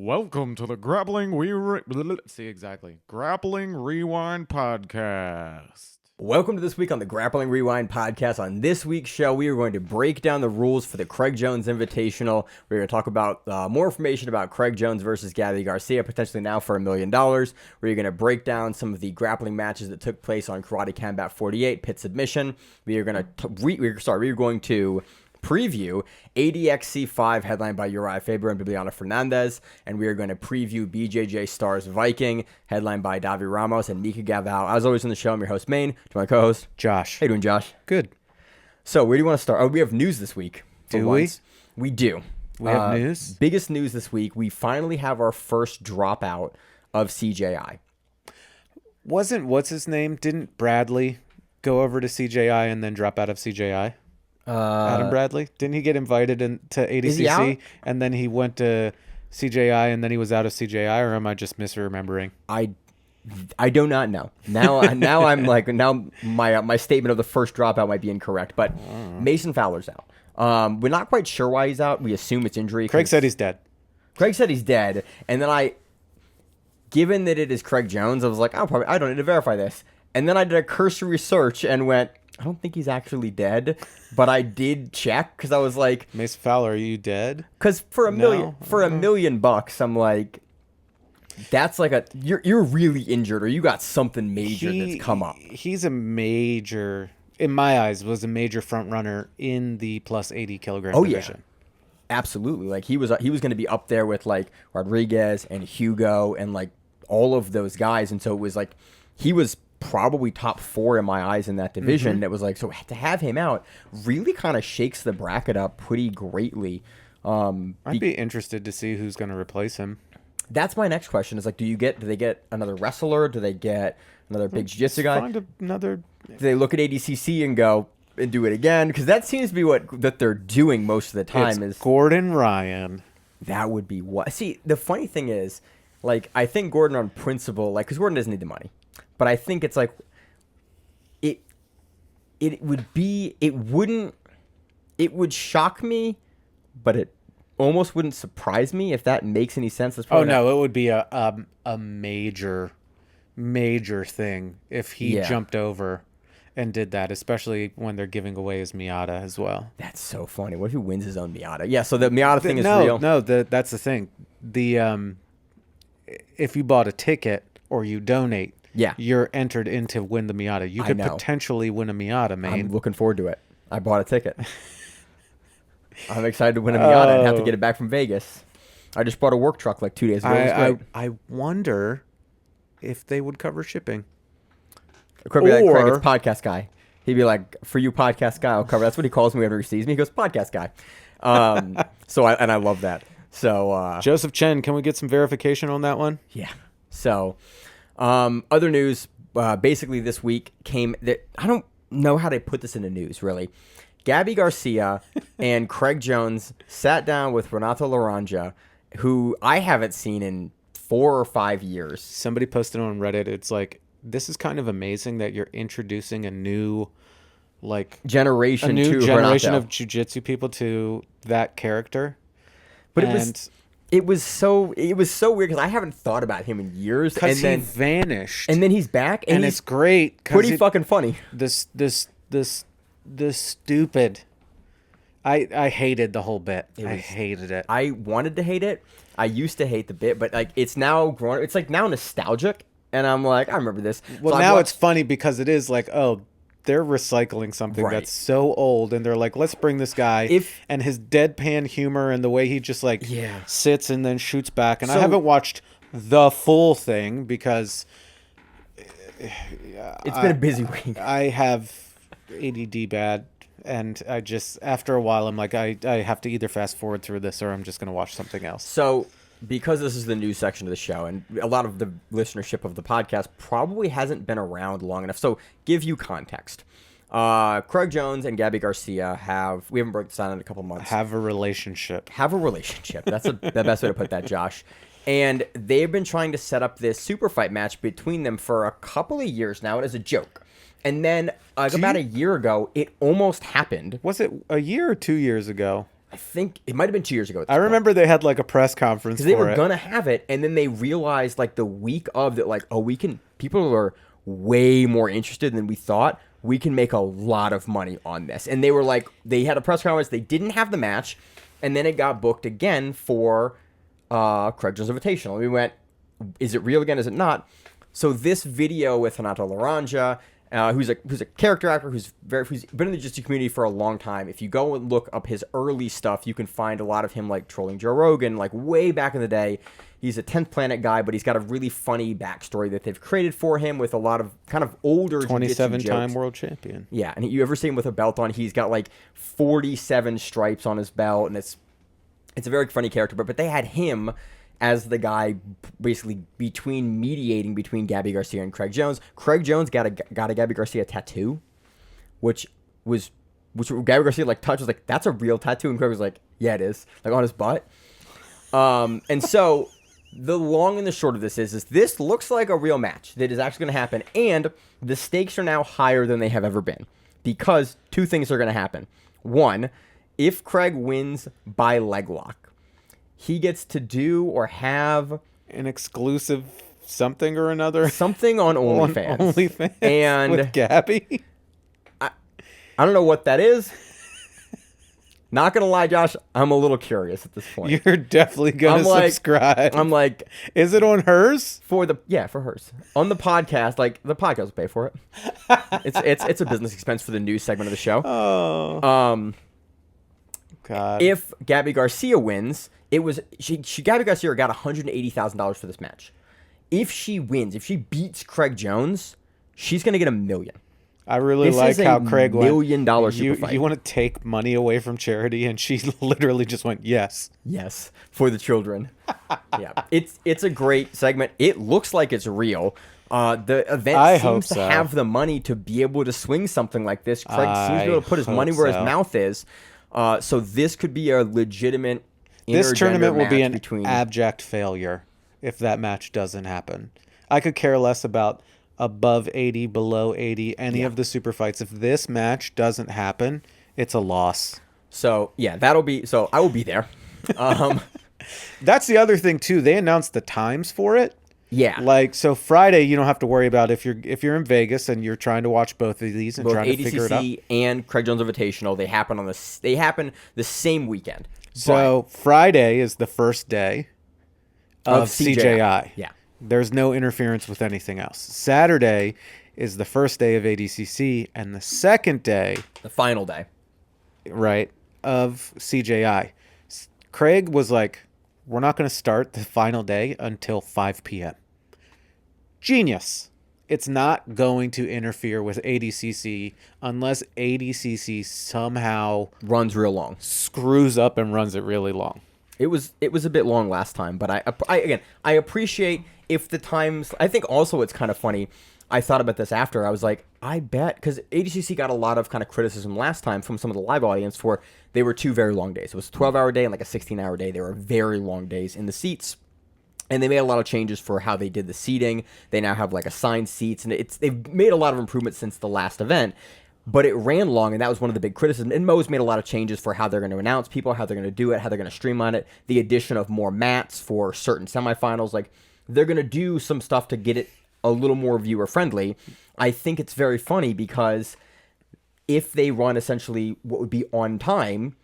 Welcome to the Grappling Grappling Rewind Podcast. Welcome to this week on the Grappling Rewind Podcast. On this week's show, we are going to break down the rules for the Craig Jones Invitational. We're going to talk about more information about Craig Jones versus Gabby Garcia, potentially now for $1 million. We're going to break down some of the grappling matches that took place on Karate Combat 48, Pit Submission. We're going to preview ADXC 5 headlined by Uriah Faber and Bibiana Fernandez, and we are going to preview BJJ Stars Viking headlined by Davi Ramos and Mika Gaval. As always on the show, I'm your host Maine, to my co-host Josh. How you doing, Josh? Good. So where do you want to start? Oh, we have news this week. Do we? We do. We have news? Biggest news this week. We finally have our first dropout of CJI. What's his name? Didn't Bradley go over to CJI and then drop out of CJI? Adam Bradley? Didn't he get invited to ADCC and then he went to CJI and then he was out of CJI, or am I just misremembering? I do not know. Now I'm like, now my statement of the first dropout might be incorrect, but Mason Fowler's out. We're not quite sure why he's out. We assume it's injury. Craig said he's dead. And then given that it is Craig Jones, I was like, I don't need to verify this. And then I did a cursory search and went, I don't think he's actually dead, but I did check because I was like, Mason Fowler, are you dead? Because for $1 million, I'm like, that's like you're really injured or you got something major that's come up. He's a major, in my eyes, was a major front runner in the plus 80 kilogram division. Yeah. Absolutely. Like he was going to be up there with like Rodriguez and Hugo and like all of those guys. And so it was like, he was probably top 4 in my eyes in that division. Mm-hmm. It was like, so to have him out really kind of shakes the bracket up pretty greatly. I'd be interested to see who's going to replace him. That's my next question is like, do they get another wrestler? Do they get another big jiu-jitsu guy? Do they look at ADCC and go and do it again? Because that seems to be that they're doing most of the time. Is Gordon Ryan. That would be what. See, the funny thing is, like, I think Gordon on principle, like, because Gordon doesn't need the money. But I think it's like it would shock me, but it almost wouldn't surprise me if that makes any sense. Oh no, it would be a major thing if he jumped over and did that, especially when they're giving away his Miata as well. That's so funny. What if he wins his own Miata? Yeah, so the Miata thing is real. No, that's the thing. If you bought a ticket or you donate, you're entered in to win the Miata. You could potentially win a Miata, man. I'm looking forward to it. I bought a ticket. I'm excited to win a Miata and have to get it back from Vegas. I just bought a work truck like 2 days ago. I wonder if they would cover shipping. It could be like Craig, it's podcast guy. He'd be like, for you podcast guy, I'll cover. That's what he calls me whenever he sees me. He goes, podcast guy. I love that. So Joseph Chen, can we get some verification on that one? Yeah. So other news, basically this week came that I don't know how they put this in the news, really. Gabby Garcia and Craig Jones sat down with Renato Laranja, who I haven't seen in 4 or 5 years. Somebody posted on Reddit, it's like, this is kind of amazing that you're introducing a new generation of jiu-jitsu people to that character. But it was so weird because I haven't thought about him in years. Because he vanished, and then he's back, and it's great. Pretty fucking funny. This stupid. I hated the whole bit. I hated it. I wanted to hate it. I used to hate the bit, but like it's now grown. It's like now nostalgic, and I'm like, I remember this. Well, so now it's funny because it is like, oh, they're recycling something that's so old, and they're like, let's bring this guy and his deadpan humor and the way he just sits and then shoots back. And I haven't watched the full thing because it's been a busy week. I have ADD bad, and I just after a while I'm like, I have to either fast forward through this or I'm just going to watch something else. So because this is the news section of the show, and a lot of the listenership of the podcast probably hasn't been around long enough. So give you context. Craig Jones and Gabby Garcia we haven't broken this down in a couple months. Have a relationship. That's the best way to put that, Josh. And they've been trying to set up this super fight match between them for a couple of years now. It is a joke. And then about a year ago, it almost happened. Was it a year or 2 years ago? I think it might have been 2 years ago. I remember they had like a press conference because they were gonna have it, and then they realized like the week of that, like, oh, people are way more interested than we thought. We can make a lot of money on this. And they were like, they had a press conference. They didn't have the match, and then it got booked again for Craig Jones Invitational. We went, is it real again? Is it not? So this video with Renato Laranja, who's a character actor who's been in the jiu-jitsu community for a long time. If you go and look up his early stuff, you can find a lot of him like trolling Joe Rogan, like way back in the day. He's a 10th Planet guy, but he's got a really funny backstory that they've created for him with a lot of kind of older 27-time world champion. Yeah, and you ever see him with a belt on? He's got like 47 stripes on his belt, and it's a very funny character. But they had him as the guy basically mediating between Gabby Garcia and Craig Jones. Craig Jones got a Gabby Garcia tattoo, which Gabby Garcia like touched, was like, that's a real tattoo, and Craig was like, yeah, it is, like on his butt. And so the long and the short of this is this looks like a real match that is actually going to happen, and the stakes are now higher than they have ever been because two things are going to happen. One, if Craig wins by leg lock, he gets to do or have an exclusive something or another. Something on OnlyFans. And with Gabby. I don't know what that is. Not going to lie, Josh, I'm a little curious at this point. You're definitely going to subscribe. I'm like... Is it on hers? For hers. On the podcast, like, the podcast will pay for it. It's a business expense for the news segment of the show. Oh. God. If Gabby Garcia wins, Gabby Garcia got $180,000 for this match. If she wins, if she beats Craig Jones, she's going to get $1 million. I really like how Craig went, $1 million super fight. You want to take money away from charity, and she literally just went, yes. Yes, for the children. Yeah, it's a great segment. It looks like it's real. The event seems to have the money to be able to swing something like this. Craig seems to be able to put his money where his mouth is. So this could be a legitimate This tournament will be an abject failure if that match doesn't happen. I could care less about above 80, below 80, any of the super fights. If this match doesn't happen, it's a loss. So, yeah, I will be there. That's the other thing, too. They announced the times for it. Yeah. Like, so Friday, you don't have to worry about if you're in Vegas and you're trying to watch both of these and both trying ADCC to figure it out. And Craig Jones Invitational, they happen the same weekend. So Friday is the first day of CJI. Yeah. There's no interference with anything else. Saturday is the first day of ADCC, and the second day, the final day, right, of CJI. Craig was like, we're not going to start the final day until 5 p.m. Genius. It's not going to interfere with ADCC unless ADCC somehow runs real long, screws up and runs it really long. It was a bit long last time, but I appreciate if the times. I think also it's kind of funny. I thought about this after. I was like, I bet, because ADCC got a lot of kind of criticism last time from some of the live audience for they were 2 very long days. It was a 12-hour day and like a 16-hour day. They were very long days in the seats. And they made a lot of changes for how they did the seating. They now have like assigned seats, and they've made a lot of improvements since the last event. But it ran long, and that was one of the big criticisms. And Mo's made a lot of changes for how they're going to announce people, how they're going to do it, how they're going to streamline it. The addition of more mats for certain semifinals. Like, they're going to do some stuff to get it a little more viewer-friendly. I think it's very funny because if they run essentially what would be on time,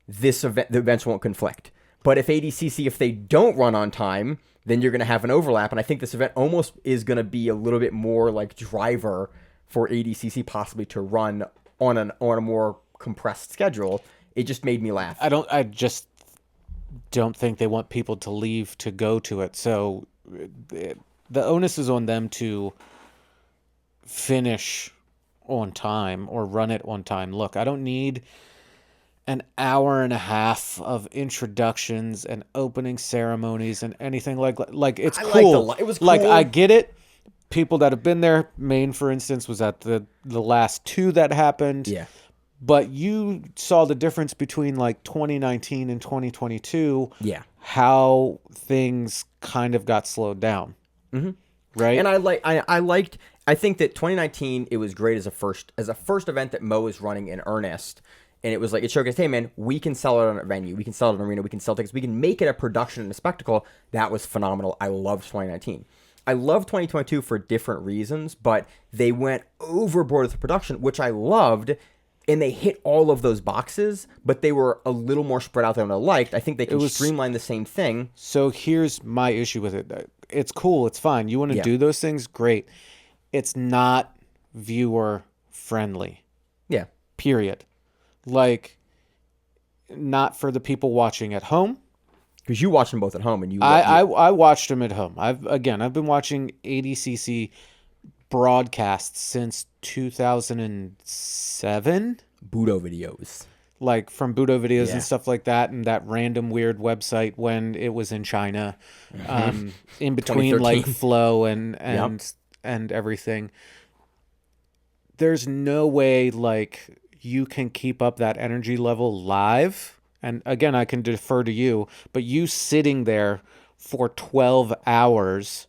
the events won't conflict. But if ADCC, if they don't run on time, then you're going to have an overlap. And I think this event almost is going to be a little bit more like driver for ADCC possibly to run on a more compressed schedule. It just made me laugh. I just don't think they want people to leave to go to it. So the onus is on them to finish on time or run it on time. Look, I don't need an hour and a half of introductions and opening ceremonies and anything like it's cool. It was cool. Like, I get it. People that have been there, Maine, for instance, was at the last 2 that happened. Yeah. But you saw the difference between like 2019 and 2022. Yeah. How things kind of got slowed down. Mm-hmm. Right. And I think that 2019, it was great as a first event that Mo is running in earnest. And it was like, it showcased, hey man, we can sell it on a venue, we can sell it on an arena, we can sell tickets, we can make it a production and a spectacle. That was phenomenal. I loved 2019. I love 2022 for different reasons, but they went overboard with the production, which I loved, and they hit all of those boxes, but they were a little more spread out than I liked. I think they can streamline the same thing. So here's my issue with it. It's cool. It's fine. You want to do those things? Great. It's not viewer friendly. Yeah. Period. Like, not for the people watching at home. Because you watch them both at home, and I watched them at home. I've been watching ADCC broadcasts since 2007. Budo videos. Like from Budo videos and stuff like that, and that random weird website when it was in China, in between like Flow and everything. There's no way like you can keep up that energy level live. And again, I can defer to you, but you sitting there for 12 hours,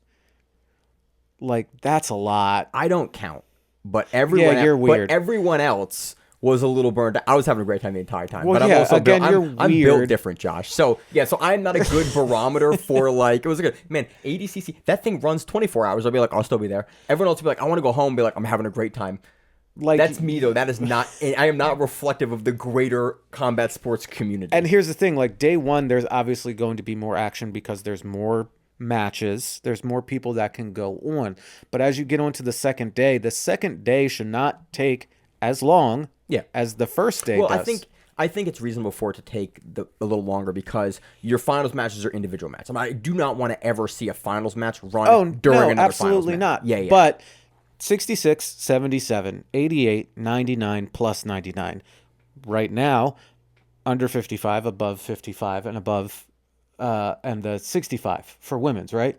like that's a lot. I don't count, but everyone, you're weird. But everyone else was a little burned out. I was having a great time the entire time. Well, but I'm also again, I'm built different, Josh. So I'm not a good barometer for like, it was a good, man, ADCC, that thing runs 24 hours. I'll be like, I'll still be there. Everyone else will be like, I want to go home and be like, I'm having a great time. Like, that's me though. That is not. I am not reflective of the greater combat sports community. And here's the thing: like day one, there's obviously going to be more action because there's more matches. There's more people that can go on. But as you get on to the second day should not take as long as the first day. Well, does. I think it's reasonable for it to take a little longer because your finals matches are individual matches. I do not want to ever see a finals match run during another absolutely finals not. match. Yeah. But 66, 77, 88, 99, plus 99. Right now, under 55, above 55, and above, and the 65 for women's, right?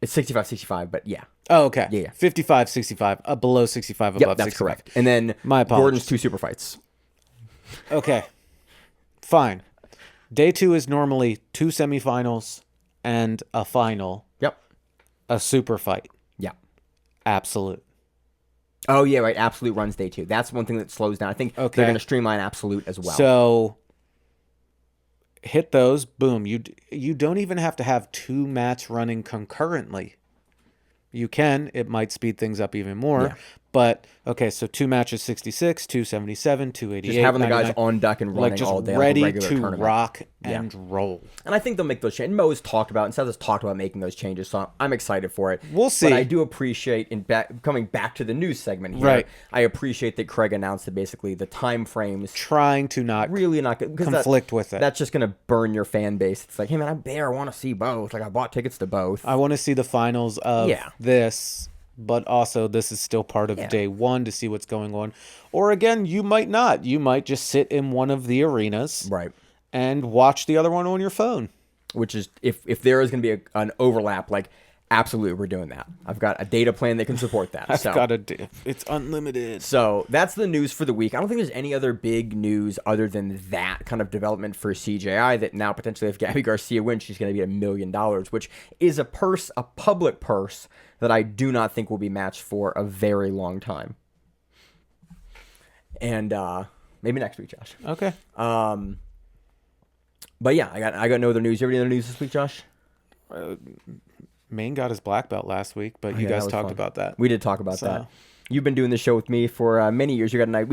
It's 65, 65, but yeah. Oh, okay. Yeah. 55, 65, below 65, above 65. That's correct. And then My apologies. Gordon's 2 super fights. Okay. Fine. Day 2 is normally 2 semifinals and a final. Yep. A super fight. Yeah. Absolute. Oh, yeah, right. Absolute runs day 2. That's one thing that slows down. I think they're going to streamline Absolute as well. So hit those. Boom. You don't even have to have 2 mats running concurrently. You can. It might speed things up even more. Yeah. But, okay, so 2 matches, 66, 277, 288, just having 99, the guys on deck and running like just all day, ready like a regular to tournament. rock and roll. And I think they'll make those changes. Mo's talked about, and Seth has talked about making those changes, so I'm excited for it. We'll see. But I do appreciate, coming back to the news segment here, Right. I appreciate that Craig announced that basically the time frames Trying to not really not good, conflict with it. That's just going to burn your fan base. It's like, hey man, I'm there. I want to see both. Like I bought tickets to both. I want to see the finals of this, but also this is still part of day 1 to see what's going on. Or again, you might not. You might just sit in one of the arenas and watch the other one on your phone. Which is, if there is going to be an overlap, like, absolutely, we're doing that. I've got a data plan that can support that. It's unlimited. So that's the news for the week. I don't think there's any other big news other than that kind of development for CJI that now potentially if Gabby Garcia wins, she's going to get $1 million, which is a public purse that I do not think will be matched for a very long time. And maybe next week, Josh. Okay. But yeah, I got no other news. You have any other news this week, Josh? Maine got his black belt last week, but you guys talked about that. We did talk about that. You've been doing this show with me for many years. You got a night.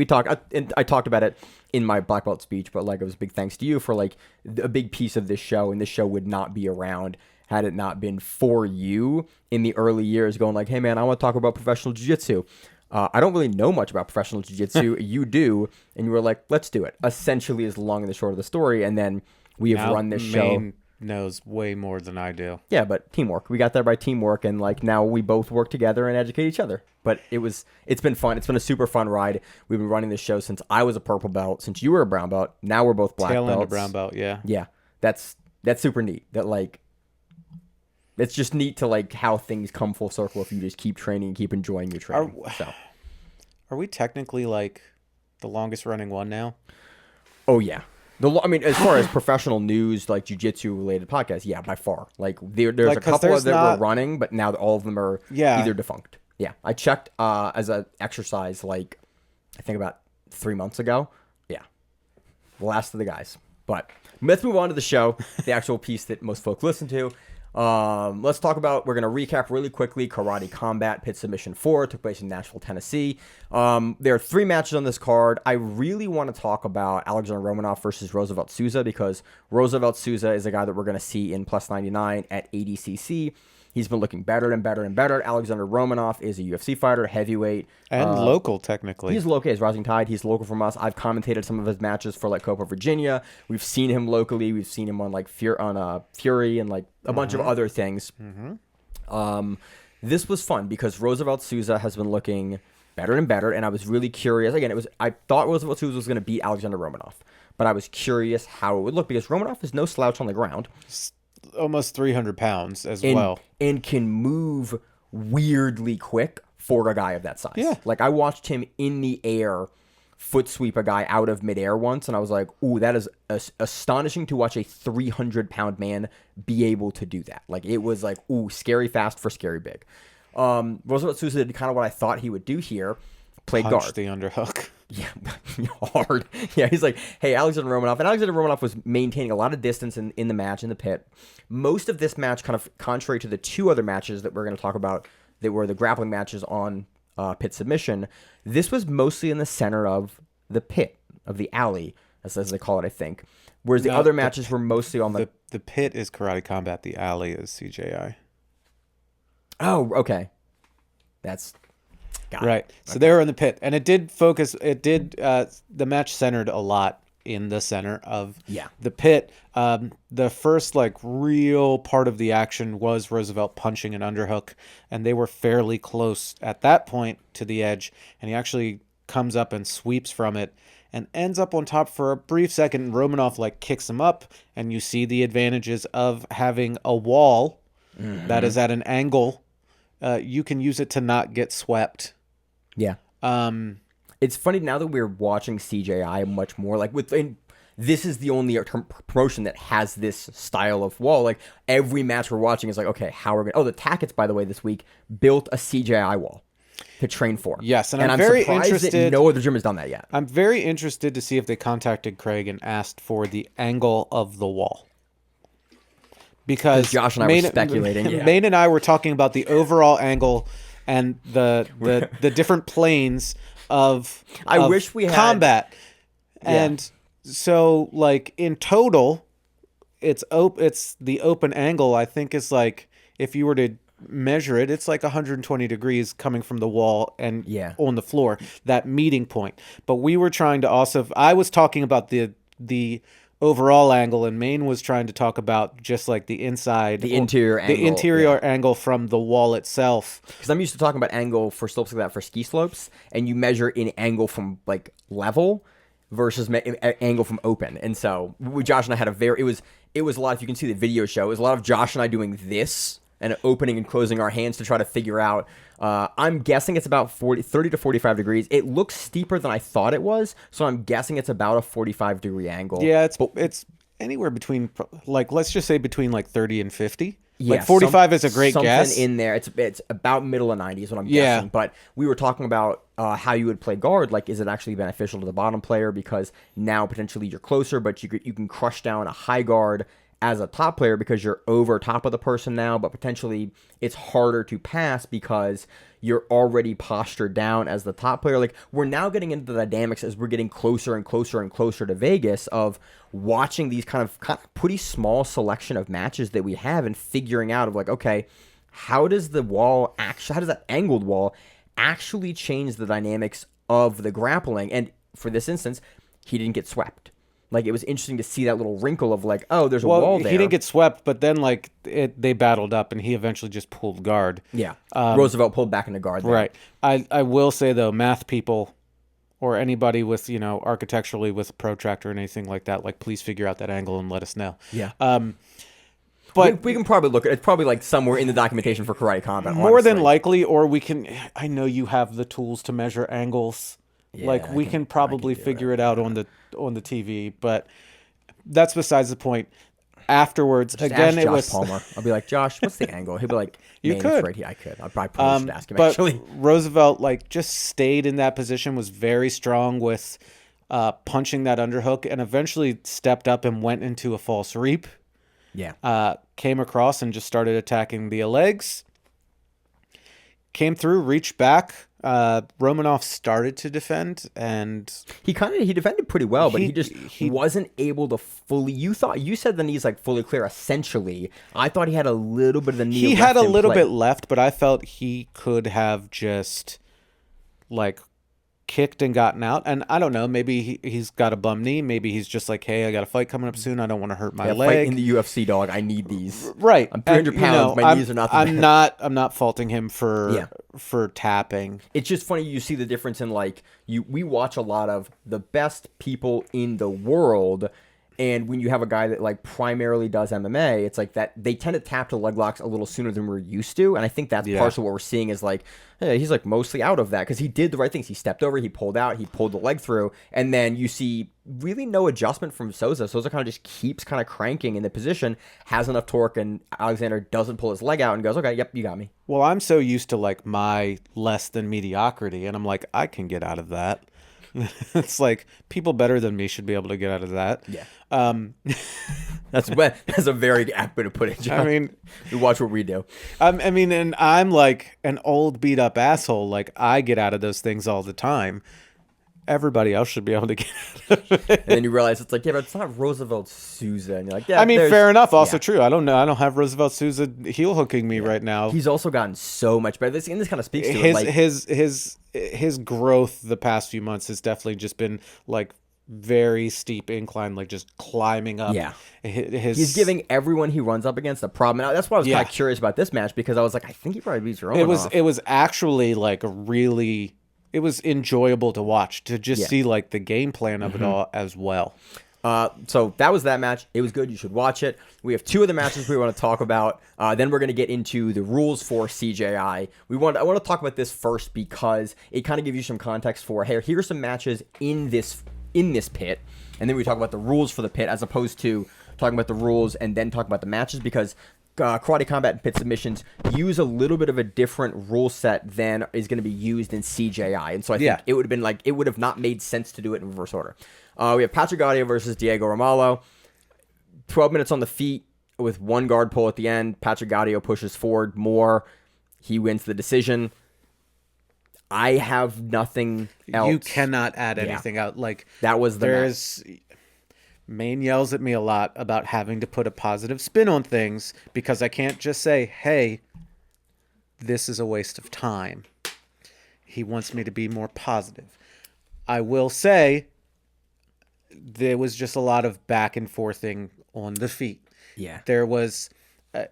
I talked about it in my black belt speech, but like it was a big thanks to you for like a big piece of this show, and this show would not be around had it not been for you in the early years going like, hey man, I want to talk about professional jiu-jitsu. I don't really know much about professional jiu-jitsu. You do. And you were like, let's do it. Essentially is the long and the short of the story. And then we have run this show. Maine knows way more than I do. Yeah, but teamwork. We got there by teamwork, and like now we both work together and educate each other. But it's been fun. It's been a super fun ride. We've been running this show since I was a purple belt, since you were a brown belt. Now we're both black belts. Tail end of brown belt, yeah. Yeah. That's super neat. That like it's just neat to like how things come full circle if you just keep training and keep enjoying your training. Are we technically like the longest running one now? Oh yeah. I mean, as far as professional news, like jiu-jitsu related podcasts, yeah, by far. Like there's like, a couple of that were running, but now all of them are either defunct. Yeah, I checked as an exercise like I think about 3 months ago. Yeah, last of the guys. But let's move on to the show, the actual piece that most folk listen to. Let's talk about, we're going to recap really quickly, Karate Combat Pit Submission 4 took place in Nashville, Tennessee. There are 3 matches on this card. I really want to talk about Alexander Romanov versus Roosevelt Souza, because Roosevelt Souza is a guy that we're going to see in plus 99 at ADCC. He's been looking better and better and better. Alexander Romanov is a UFC fighter, heavyweight. And local, technically. He's local. He's Rising Tide. He's local from us. I've commentated some of his matches for, like, Copa Virginia. We've seen him locally. We've seen him on, like, Fury and, like, a bunch of other things. This was fun because Roosevelt Souza has been looking better and better, and I was really curious. Again, I thought Roosevelt Souza was going to beat Alexander Romanov, but I was curious how it would look because Romanov is no slouch on the ground. Almost 300 pounds as well. And can move weirdly quick for a guy of that size. Yeah. Like, I watched him in the air foot sweep a guy out of midair once, and I was like, ooh, that is astonishing to watch a 300-pound man be able to do that. Like, it was like, ooh, scary fast for scary big. Roosevelt Souza did kind of what I thought he would do here. Played Punch guard. the underhook. Yeah, hard. Yeah, he's like, hey, Alexander Romanov. And Alexander Romanov was maintaining a lot of distance in the match, in the pit. Most of this match, kind of contrary to the 2 other matches that we're going to talk about that were the grappling matches on pit submission, this was mostly in the center of the pit, of the alley, as they call it, I think. Whereas the other matches were mostly on the... The pit is Karate Combat. The alley is CJI. Oh, okay. That's... Right. So they were in the pit, and it did focus. It did. The match centered a lot in the center of the pit. The first, like, real part of the action was Roosevelt punching an underhook, and they were fairly close at that point to the edge, and he actually comes up and sweeps from it and ends up on top for a brief second. Romanov, like, kicks him up, and you see the advantages of having a wall that is at an angle. You can use it to not get swept. Yeah. It's funny now that we're watching CJI much more, like, this is the only promotion that has this style of wall. Like, every match we're watching is like, okay, how are we going to... Oh, the Tackets, by the way, this week built a CJI wall to train for. Yes, and I'm very surprised interested that no other gym has done that yet. I'm very interested to see if they contacted Craig and asked for the angle of the wall. Because Josh and I were speculating. Maine and I were talking about the overall angle and the different planes of wish we had combat. And so, like, in total, it's the open angle, I think, is like, if you were to measure it, it's like 120 degrees coming from the wall and on the floor, that meeting point. But we were trying to also, I was talking about the overall angle, and Maine was trying to talk about just like the inside, the interior angle from the wall itself. Because I'm used to talking about angle for slopes like that for ski slopes, and you measure in angle from, like, level versus angle from open. And so Josh and I had it was a lot. If you can see the video show, it was a lot of Josh and I doing this and opening and closing our hands to try to figure out. I'm guessing it's about 30 to 45 degrees. It looks steeper than I thought it was, so I'm guessing it's about a 45-degree angle. Yeah, it's anywhere between, like, let's just say between, like, 30 and 50. Yeah, like 45 is a great guess. Something in there. It's about middle of 90 is what I'm guessing. But we were talking about how you would play guard. Like, is it actually beneficial to the bottom player because now potentially you're closer, but you can crush down a high guard as a top player because you're over top of the person now, but potentially it's harder to pass because you're already postured down as the top player. Like, we're now getting into the dynamics as we're getting closer and closer and closer to Vegas of watching these kind of pretty small selection of matches that we have and figuring out of, like, okay, how does that angled wall actually change the dynamics of the grappling? And for this instance, he didn't get swept. Like, it was interesting to see that little wrinkle of, like, oh, there's a wall there. He didn't get swept, but then, like, they battled up, and he eventually just pulled guard. Yeah. Roosevelt pulled back into guard there. Right. I will say, though, math people or anybody with, architecturally with a protractor or anything like that, like, please figure out that angle and let us know. Yeah. But we can probably look at it. It's probably, like, somewhere in the documentation for Karate Combat. More than likely, or we can, I know you have the tools to measure angles. Yeah, like, we can probably figure it out on the TV, but that's besides the point. Afterwards, just again, ask it was Palmer. I'll be like, Josh, what's the angle? He'll be like, you could. Right here. I could. I probably should ask him. But actually, Roosevelt, like, just stayed in that position, was very strong with punching that underhook, and eventually stepped up and went into a false reap. Yeah. Came across and just started attacking the legs. Came through, reached back. Romanov started to defend, and he defended pretty well, but he wasn't able to fully. You said the knee's like fully clear. Essentially, I thought he had a little bit of the knee. He had a little bit left, but I felt he could have just like kicked and gotten out. And I don't know, maybe he's got a bum knee. Maybe he's just like, hey, I got a fight coming up soon. I don't want to hurt my leg. Fight in the UFC, dog. I need these. Right. I'm 300 pounds. My knees are not. I'm not faulting him for tapping. It's just funny. You see the difference in like we watch a lot of the best people in the world. And when you have a guy that like primarily does MMA, it's like that they tend to tap to leg locks a little sooner than we're used to. And I think that's partially what we're seeing is like, hey, he's like mostly out of that because he did the right things. He stepped over, he pulled out, he pulled the leg through. And then you see really no adjustment from Souza. Souza kind of just keeps kind of cranking in the position, has enough torque, and Alexander doesn't pull his leg out and goes, okay, yep, you got me. Well, I'm so used to like my less than mediocrity. And I'm like, I can get out of that. It's like people better than me should be able to get out of that. Yeah. That's a very apt way to put it, John. I mean, you watch what we do. I mean, and I'm like an old beat up asshole. Like I get out of those things all the time. Everybody else should be able to get out of it. And then you realize it's like, yeah, but it's not Roosevelt Souza. And you're like, yeah. I mean, fair enough. Also true. I don't know. I don't have Roosevelt Souza heel hooking me right now. He's also gotten so much better. This kind of speaks to his, it. Like, his growth the past few months has definitely just been like very steep incline, like just climbing up. Yeah. He's giving everyone he runs up against a problem. And that's why I was kind of curious about this match because I was like, I think he probably beats Romanov. It was actually like really. It was enjoyable to watch, to just see like the game plan of it all as well. So that was that match. It was good. You should watch it. We have two other matches we want to talk about. Then we're going to get into the rules for CJI. I want to talk about this first because it kind of gives you some context for, hey, here's some matches in this pit. And then we talk about the rules for the pit as opposed to talking about the rules and then talk about the matches because Karate Combat and Pit Submissions use a little bit of a different rule set than is going to be used in CJI. And so I think it would have been like, it would have not made sense to do it in reverse order. We have Patrick Gaudio versus Diego Ramalho. 12 minutes on the feet with one guard pull at the end. Patrick Gaudio pushes forward more. He wins the decision. I have nothing else. You cannot add anything out. Like that was the match. Maine yells at me a lot about having to put a positive spin on things because I can't just say, hey, this is a waste of time. He wants me to be more positive. I will say there was just a lot of back and forthing on the feet. Yeah. There was,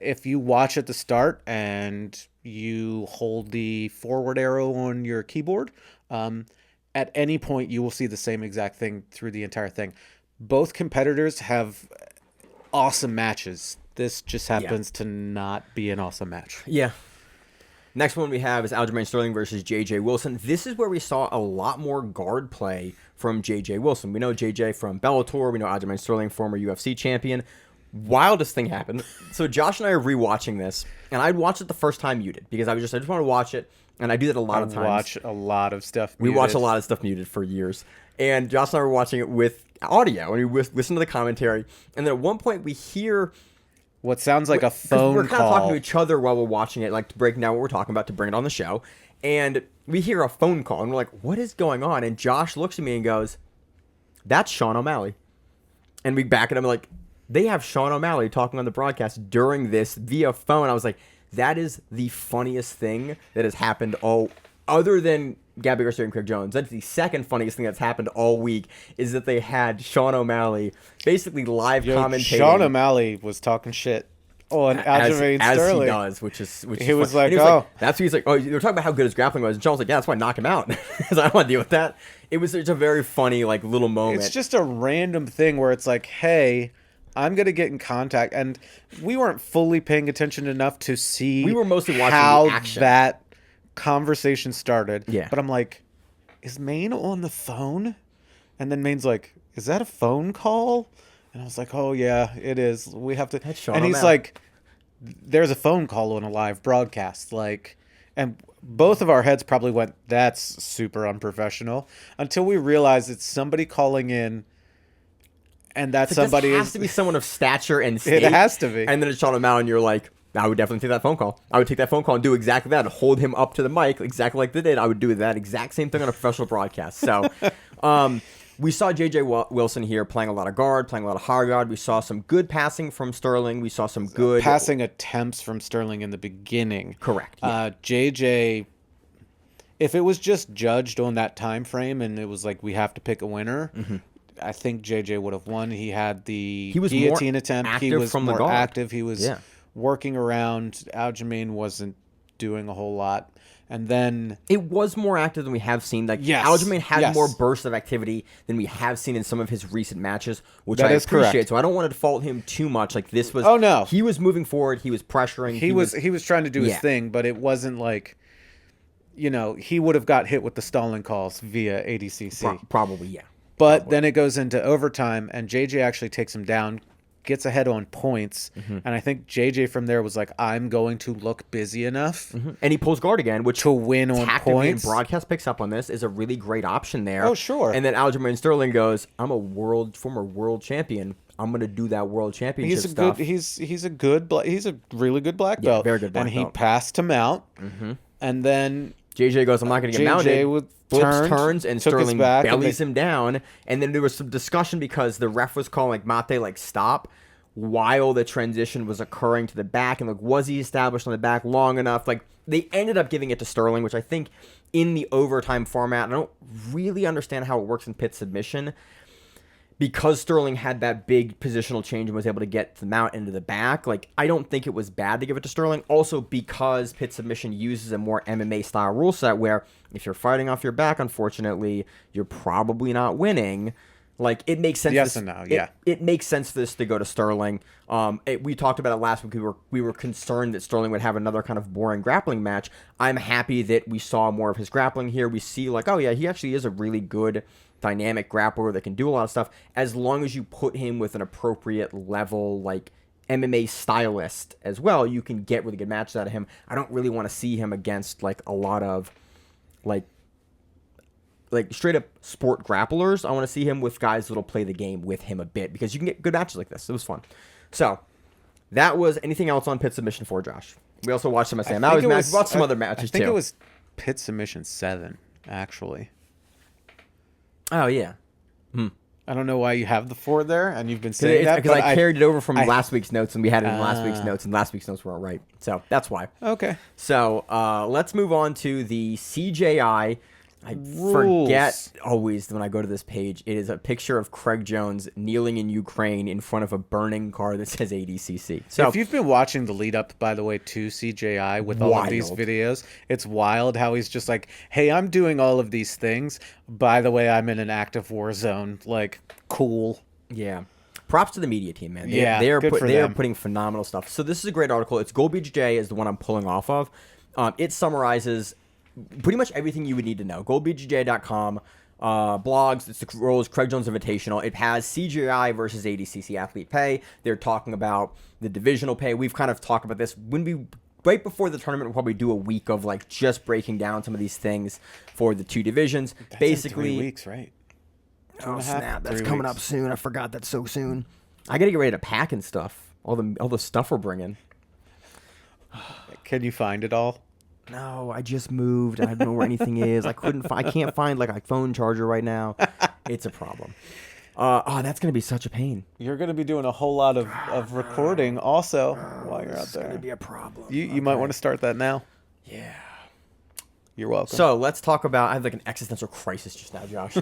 if you watch at the start and you hold the forward arrow on your keyboard, at any point you will see the same exact thing through the entire thing. Both competitors have awesome matches. This just happens to not be an awesome match. Yeah. Next one we have is Aljamain Sterling versus JJ Wilson. This is where we saw a lot more guard play from JJ Wilson. We know JJ from Bellator. We know Aljamain Sterling, former UFC champion. Wildest thing happened. So Josh and I are rewatching this, and I'd watched it the first time muted because I just want to watch it, and I do that a lot of times. We watch a lot of stuff muted. We watch a lot of stuff muted for years. And Josh and I were watching it with audio, and we listen to the commentary, and then at one point we hear what sounds like a phone call. We're kind of talking to each other while we're watching it, like to break down what we're talking about to bring it on the show, and we hear a phone call, and we're like, what is going on? And Josh looks at me and goes, that's Sean O'Malley. And we back at him like, they have Sean O'Malley talking on the broadcast during this via phone. I was like, that is the funniest thing that has happened other than Gabby Garcia and Craig Jones. That's the second funniest thing that's happened all week is that they had Sean O'Malley basically live commentating. Sean O'Malley was talking shit on Aljamain Sterling. As he does, which is he was like, that's what he's like, oh, they were talking about how good his grappling was. And Sean was like, yeah, that's why I knock him out. Because I don't want to deal with that. It's a very funny, like, little moment. It's just a random thing where it's like, hey, I'm going to get in contact. And we weren't fully paying attention enough to see we were mostly watching how the action. That conversation started. Yeah. But I'm like, is Maine on the phone? And then Maine's like, is that a phone call? And I was like, oh, yeah, it is. We have to. That's Sean and he's O'Malley. like, there's a phone call on a live broadcast. Like, And both of our heads probably went, that's super unprofessional, until we realized it's somebody calling in, and that somebody has to be someone of stature and state. It has to be. And then it's shot him out, and you're like, I would definitely take that phone call. I would take that phone call and do exactly that. Hold him up to the mic exactly like they did. I would do that exact same thing on a professional broadcast. So we saw J.J. Wilson here playing a lot of guard, playing a lot of high guard. We saw some good passing from Sterling. We saw some good passing attempts from Sterling in the beginning. Correct. Yeah. J.J., if it was just judged on that time frame and it was like we have to pick a winner, I think J.J. would have won. He had the guillotine attempt. He was more active. He was working around. Aljamain wasn't doing a whole lot. And then it was more active than we have seen. Like Aljamain had more bursts of activity than we have seen in some of his recent matches, which I appreciate. Correct. So I don't want to default him too much. Like this was he was moving forward, he was pressuring. He was trying to do his thing, but it wasn't like, you know, he would have got hit with the stalling calls via ADCC. Probably, yeah. But then it goes into overtime, and JJ actually takes him down, gets ahead on points, and I think JJ from there was like, I'm going to look busy enough. And he pulls guard again, which to win on points. And broadcast picks up on this, is a really great option there. Oh, sure. And then Aljamain Sterling goes, I'm a former world champion. I'm going to do that world championship stuff. He's a really good black belt. Very good black belt. And he passed him out, and then JJ goes, I'm not going to get mounted. Turns and Sterling bellies him down. And then there was some discussion because the ref was calling Mate like stop while the transition was occurring to the back. And like, was he established on the back long enough? Like, they ended up giving it to Sterling, which I think in the overtime format, I don't really understand how it works in pit submission. Because Sterling had that big positional change and was able to get the mount into the back, like, I don't think it was bad to give it to Sterling. Also, because pit submission uses a more MMA-style rule set where if you're fighting off your back, unfortunately, you're probably not winning. Like, it makes sense. Yes and no, yeah. It makes sense for this to go to Sterling. We talked about it last week. We were concerned that Sterling would have another kind of boring grappling match. I'm happy that we saw more of his grappling here. We see, like, oh, yeah, he actually is a really good dynamic grappler that can do a lot of stuff, as long as you put him with an appropriate level, like MMA stylist as well, you can get really good matches out of him. I don't really want to see him against like a lot of like straight up sport grapplers. I want to see him with guys that'll play the game with him a bit, because you can get good matches like this. It was fun. So that was anything else on pit submission for Josh. We also watched some Sam Alley's match. We watched some other matches too. I think it was pit submission 7 actually. Oh, yeah. I don't know why you have the 4 there, and you've been saying that. Because I carried it over from last week's notes, and we had it in last week's notes, and last week's notes weren't right. So that's why. Okay. So let's move on to the CJI. I Rules. forget always when I go to this page. It is a picture of Craig Jones kneeling in Ukraine in front of a burning car that says ADCC. So if you've been watching the lead up, by the way, to CJI with all of these videos, it's wild how he's just like, hey, I'm doing all of these things. By the way, I'm in an active war zone. Like, cool. Yeah. Props to the media team, man. They are putting phenomenal stuff. So this is a great article. It's Gold BJJ is the one I'm pulling off of. It summarizes pretty much everything you would need to know. GoldBJJ.com, blogs, it's the Rules, Craig Jones Invitational. It has CJI versus ADCC athlete pay. They're talking about the divisional pay. We've kind of talked about this. Right before the tournament, we'll probably do a week of like just breaking down some of these things for the two divisions. That's basically, in 3 weeks, right? Oh, snap. That's coming up soon. I forgot that's so soon. I got to get ready to pack and stuff. All the stuff we're bringing. Can you find it all? No, I just moved. I don't know where anything is. I can't find like a phone charger right now. It's a problem. That's gonna be such a pain. You're gonna be doing a whole lot of recording also while you're out there. It's gonna be a problem. You might want to start that now. Yeah. You're welcome. So let's talk about. I have like an existential crisis just now, Josh.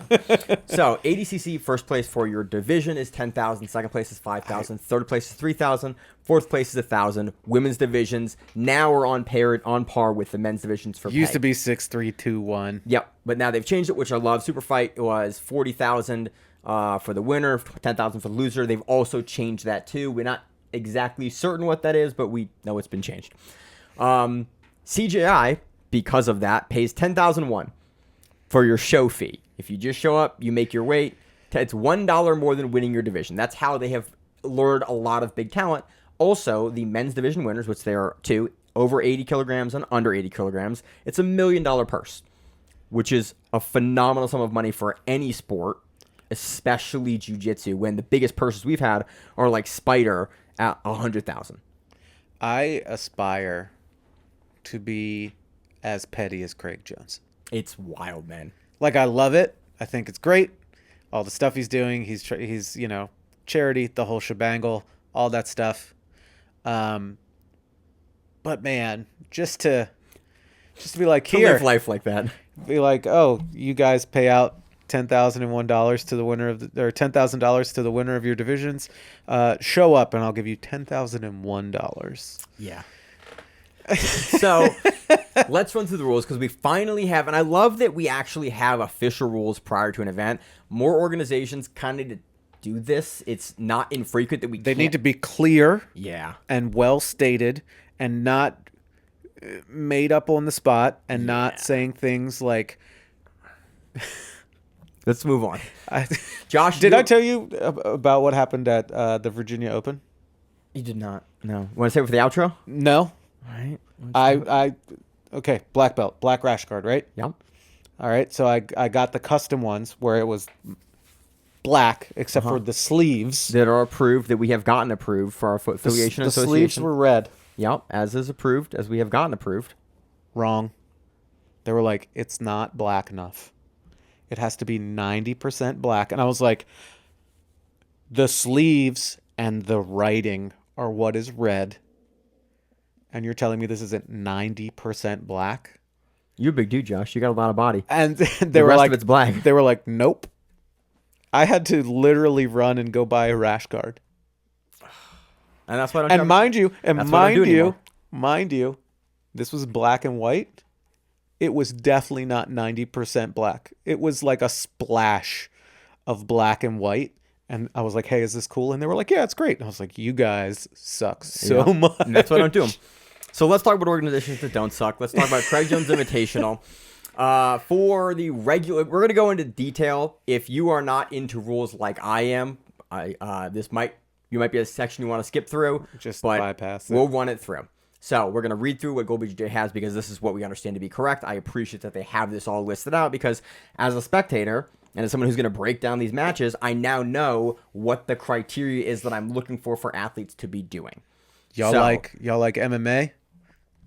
So ADCC first place for your division is 10,000. Second place is 5,000. Third place is 3,000. Fourth place is 1,000. Women's divisions now are on par with the men's divisions for pay. Used to be 6, 3, 2, 1. Yep, but now they've changed it, which I love. Super Fight was 40,000 for the winner, 10,000 for the loser. They've also changed that too. We're not exactly certain what that is, but we know it's been changed. CJI, because of that, pays 10,001 for your show fee. If you just show up, you make your weight. It's $1 more than winning your division. That's how they have lured a lot of big talent. Also, the men's division winners, which there are 2, over 80 kilograms and under 80 kilograms, it's $1 million purse, which is a phenomenal sum of money for any sport, especially jiu-jitsu, when the biggest purses we've had are like Spider at 100,000. I aspire to be as petty as Craig Jones. It's wild, man. Like, I love it. I think it's great. All the stuff he's doing. He's charity, the whole shebangle, all that stuff. But man, just to be like, To here, live life like that. be like, oh, you guys pay out $10,001 to the winner of or $10,000 to the winner of your divisions. Show up and I'll give you $10,001. Yeah. So let's run through the rules, because we finally have, and I love that we actually have official rules prior to an event. More organizations kind of need to do this. It's not infrequent that They need to be clear, yeah, and well stated, and not made up on the spot, and not saying things like. Let's move on. Josh, did I tell you about what happened at the Virginia Open? You did not. No. Want to say it for the outro? No. All right. Okay, black belt, black rash guard, right? Yep. All right, so I got the custom ones where it was black except for the sleeves. That are approved, that we have gotten approved for our affiliation The association. sleeves were red. Yep, as is approved, as we have gotten approved. Wrong. They were like, it's not black enough. It has to be 90% black. And I was like, the sleeves and the writing are what is red. And you're telling me this isn't 90% black? You're a big dude, Josh. You got a lot of body. And they The were rest like, of it's black. They were like, nope. I had to literally run and go buy a rash guard. And that's why I don't And have- mind you, that's what I don't do anymore. mind you, this was black and white. It was definitely not 90% black. It was like a splash of black and white. And I was like, hey, is this cool? And they were like, yeah, it's great. And I was like, you guys suck so much. And that's why I don't do them. So let's talk about organizations that don't suck. Let's talk about Craig Jones Invitational. For the regular, we're going to go into detail. If you are not into rules like I am, you might be a section you want to skip through. Just but bypass it. We'll run it through. So we're going to read through what Gold BJJ has, because this is what we understand to be correct. I appreciate that they have this all listed out, because as a spectator and as someone who's going to break down these matches, I now know what the criteria is that I'm looking for athletes to be doing. Y'all like MMA?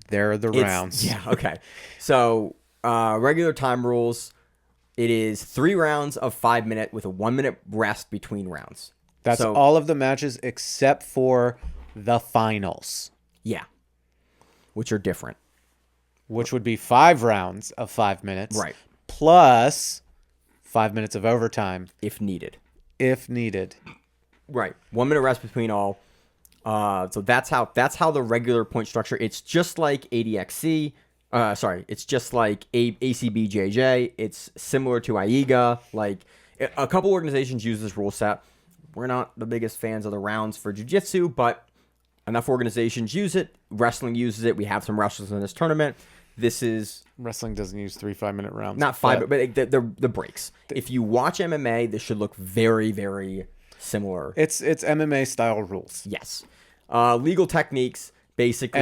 There are the rounds. Yeah, okay. So regular time rules, it is 3 rounds of 5 minutes with a 1 minute rest between rounds. That's all of the matches except for the finals. Yeah. Which are different. Which would be 5 rounds of 5 minutes. Right. Plus 5 minutes of overtime. If needed. Right. 1 minute rest between all. So that's how the regular point structure. It's just like ADXC. It's just like ACBJJ. It's similar to AIGA. Like, a couple organizations use this rule set. We're not the biggest fans of the rounds for jiu-jitsu, but enough organizations use it. Wrestling uses it. We have some wrestlers in this tournament. Wrestling doesn't use 3 5-minute rounds. Not 5, but the breaks. If you watch MMA, this should look very, very similar. It's MMA style rules. Yes. Legal techniques, basically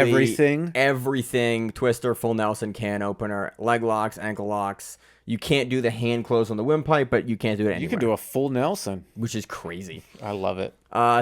everything, twister, full Nelson, can opener, leg locks, ankle locks. You can't do the hand close on the windpipe, but you can't do it anywhere. You can do a full Nelson, which is crazy. I love it.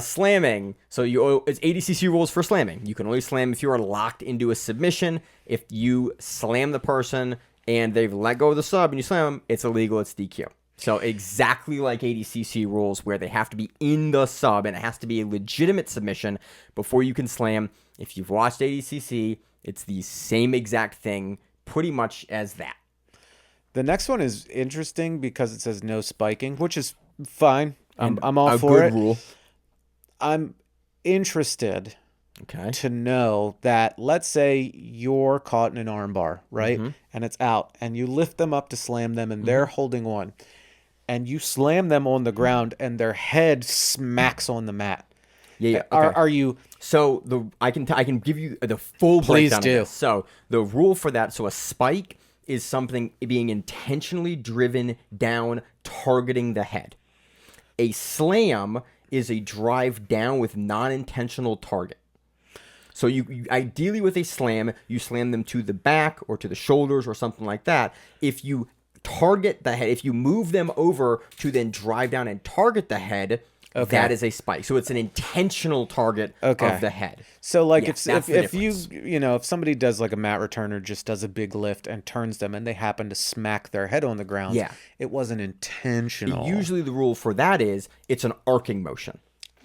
Slamming. So it's ADCC rules for slamming. You can only slam if you are locked into a submission. If you slam the person and they've let go of the sub and you slam them, it's illegal. It's DQ. So exactly like ADCC rules, where they have to be in the sub and it has to be a legitimate submission before you can slam. If you've watched ADCC, it's the same exact thing pretty much as that. The next one is interesting because it says no spiking, which is fine. I'm all for it. Good rule. I'm interested to know that, let's say you're caught in an arm bar, right? Mm-hmm. And it's out, and you lift them up to slam them, and they're holding on. And you slam them on the ground, and their head smacks on the mat. Yeah. Okay. Are you? So I can give you the full breakdown of this. So the rule for that. So a spike is something being intentionally driven down, targeting the head. A slam is a drive down with non-intentional target. So you ideally with a slam, you slam them to the back or to the shoulders or something like that. If you target the head, if you move them over to then drive down and target the head, that is a spike. So it's an intentional target of the head. So like if you if somebody does like a mat return or just does a big lift and turns them and they happen to smack their head on the ground, it wasn't intentional. Usually the rule for that is it's an arcing motion.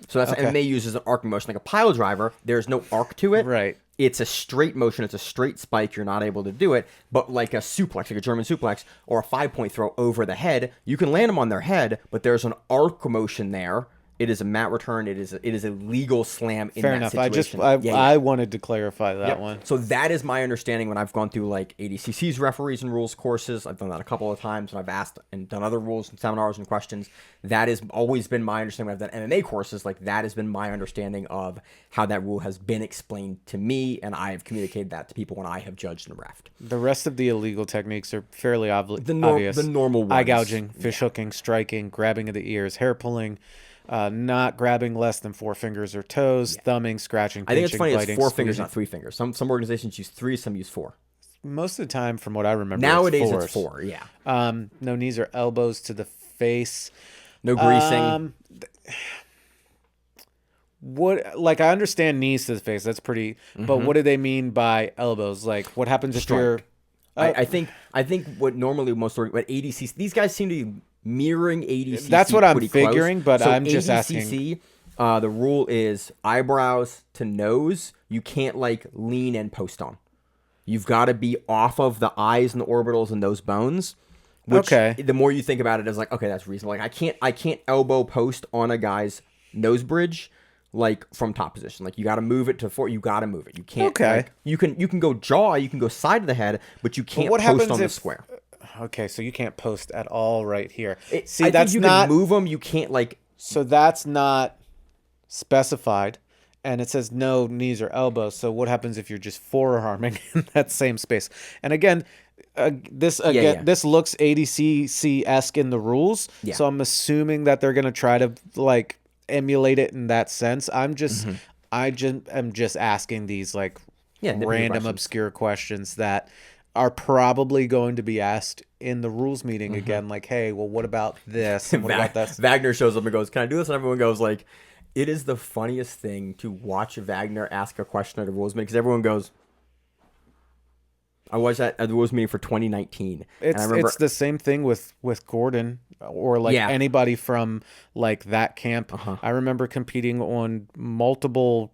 So that's and they use as an arcing motion like a pile driver. There's no arc to it. Right. It's a straight motion. It's a straight spike. You're not able to do it. But like a suplex, like a German suplex or a 5-point throw over the head, you can land them on their head, but there's an arc motion there. It is a mat return. It is a legal slam in that situation. I wanted to clarify that one. So that is my understanding when I've gone through like ADCC's referees and rules courses. I've done that a couple of times when I've asked and done other rules and seminars and questions. That has always been my understanding when I've done MMA courses. Like that has been my understanding of how that rule has been explained to me, and I have communicated that to people when I have judged and refed. The rest of the illegal techniques are fairly obvious. The normal ones. Eye gouging, fish hooking, striking, grabbing of the ears, hair pulling. Not grabbing less than 4 fingers or toes, thumbing, scratching, pinching, I think it's funny. biting, It's 4 fingers, squeezing. not 3 fingers. Some organizations use 3, some use 4. Most of the time, from what I remember, Nowadays it's 4. it's 4. Yeah. No knees or elbows to the face. No greasing. I understand knees to the face. That's pretty. But what do they mean by elbows? Like, what happens if you're? I think what normally what ADCC, these guys seem to be mirroring ADCC. That's what I'm pretty figuring, close. but So I'm just ADCC, asking. The rule is eyebrows to nose. You can't like lean and post on. You've got to be off of the eyes and the orbitals and those bones. Which, the more you think about it, is like, okay, that's reasonable. Like I can't elbow post on a guy's nose bridge like from top position. Like you got to move it to 4. You got to move it. You can't. Okay. Like, you can go jaw. You can go side of the head, but you can't post on the square. Okay, so you can't post at all right here. I think you can move them. You can't like. So that's not specified, and it says no knees or elbows. So what happens if you're just forearming in that same space? And again, this looks ADCC-esque in the rules. Yeah. So I'm assuming that they're gonna try to like emulate it in that sense. I'm just am just asking these like random obscure questions that are probably going to be asked in the rules meeting again. Like, hey, well, what about this? And what about that? Wagner shows up and goes, "Can I do this?" And everyone goes like, it is the funniest thing to watch Wagner ask a question at a rules meeting because everyone goes. I was at the rules meeting for 2019. It's the same thing with Gordon or like anybody from like that camp. I remember competing on multiple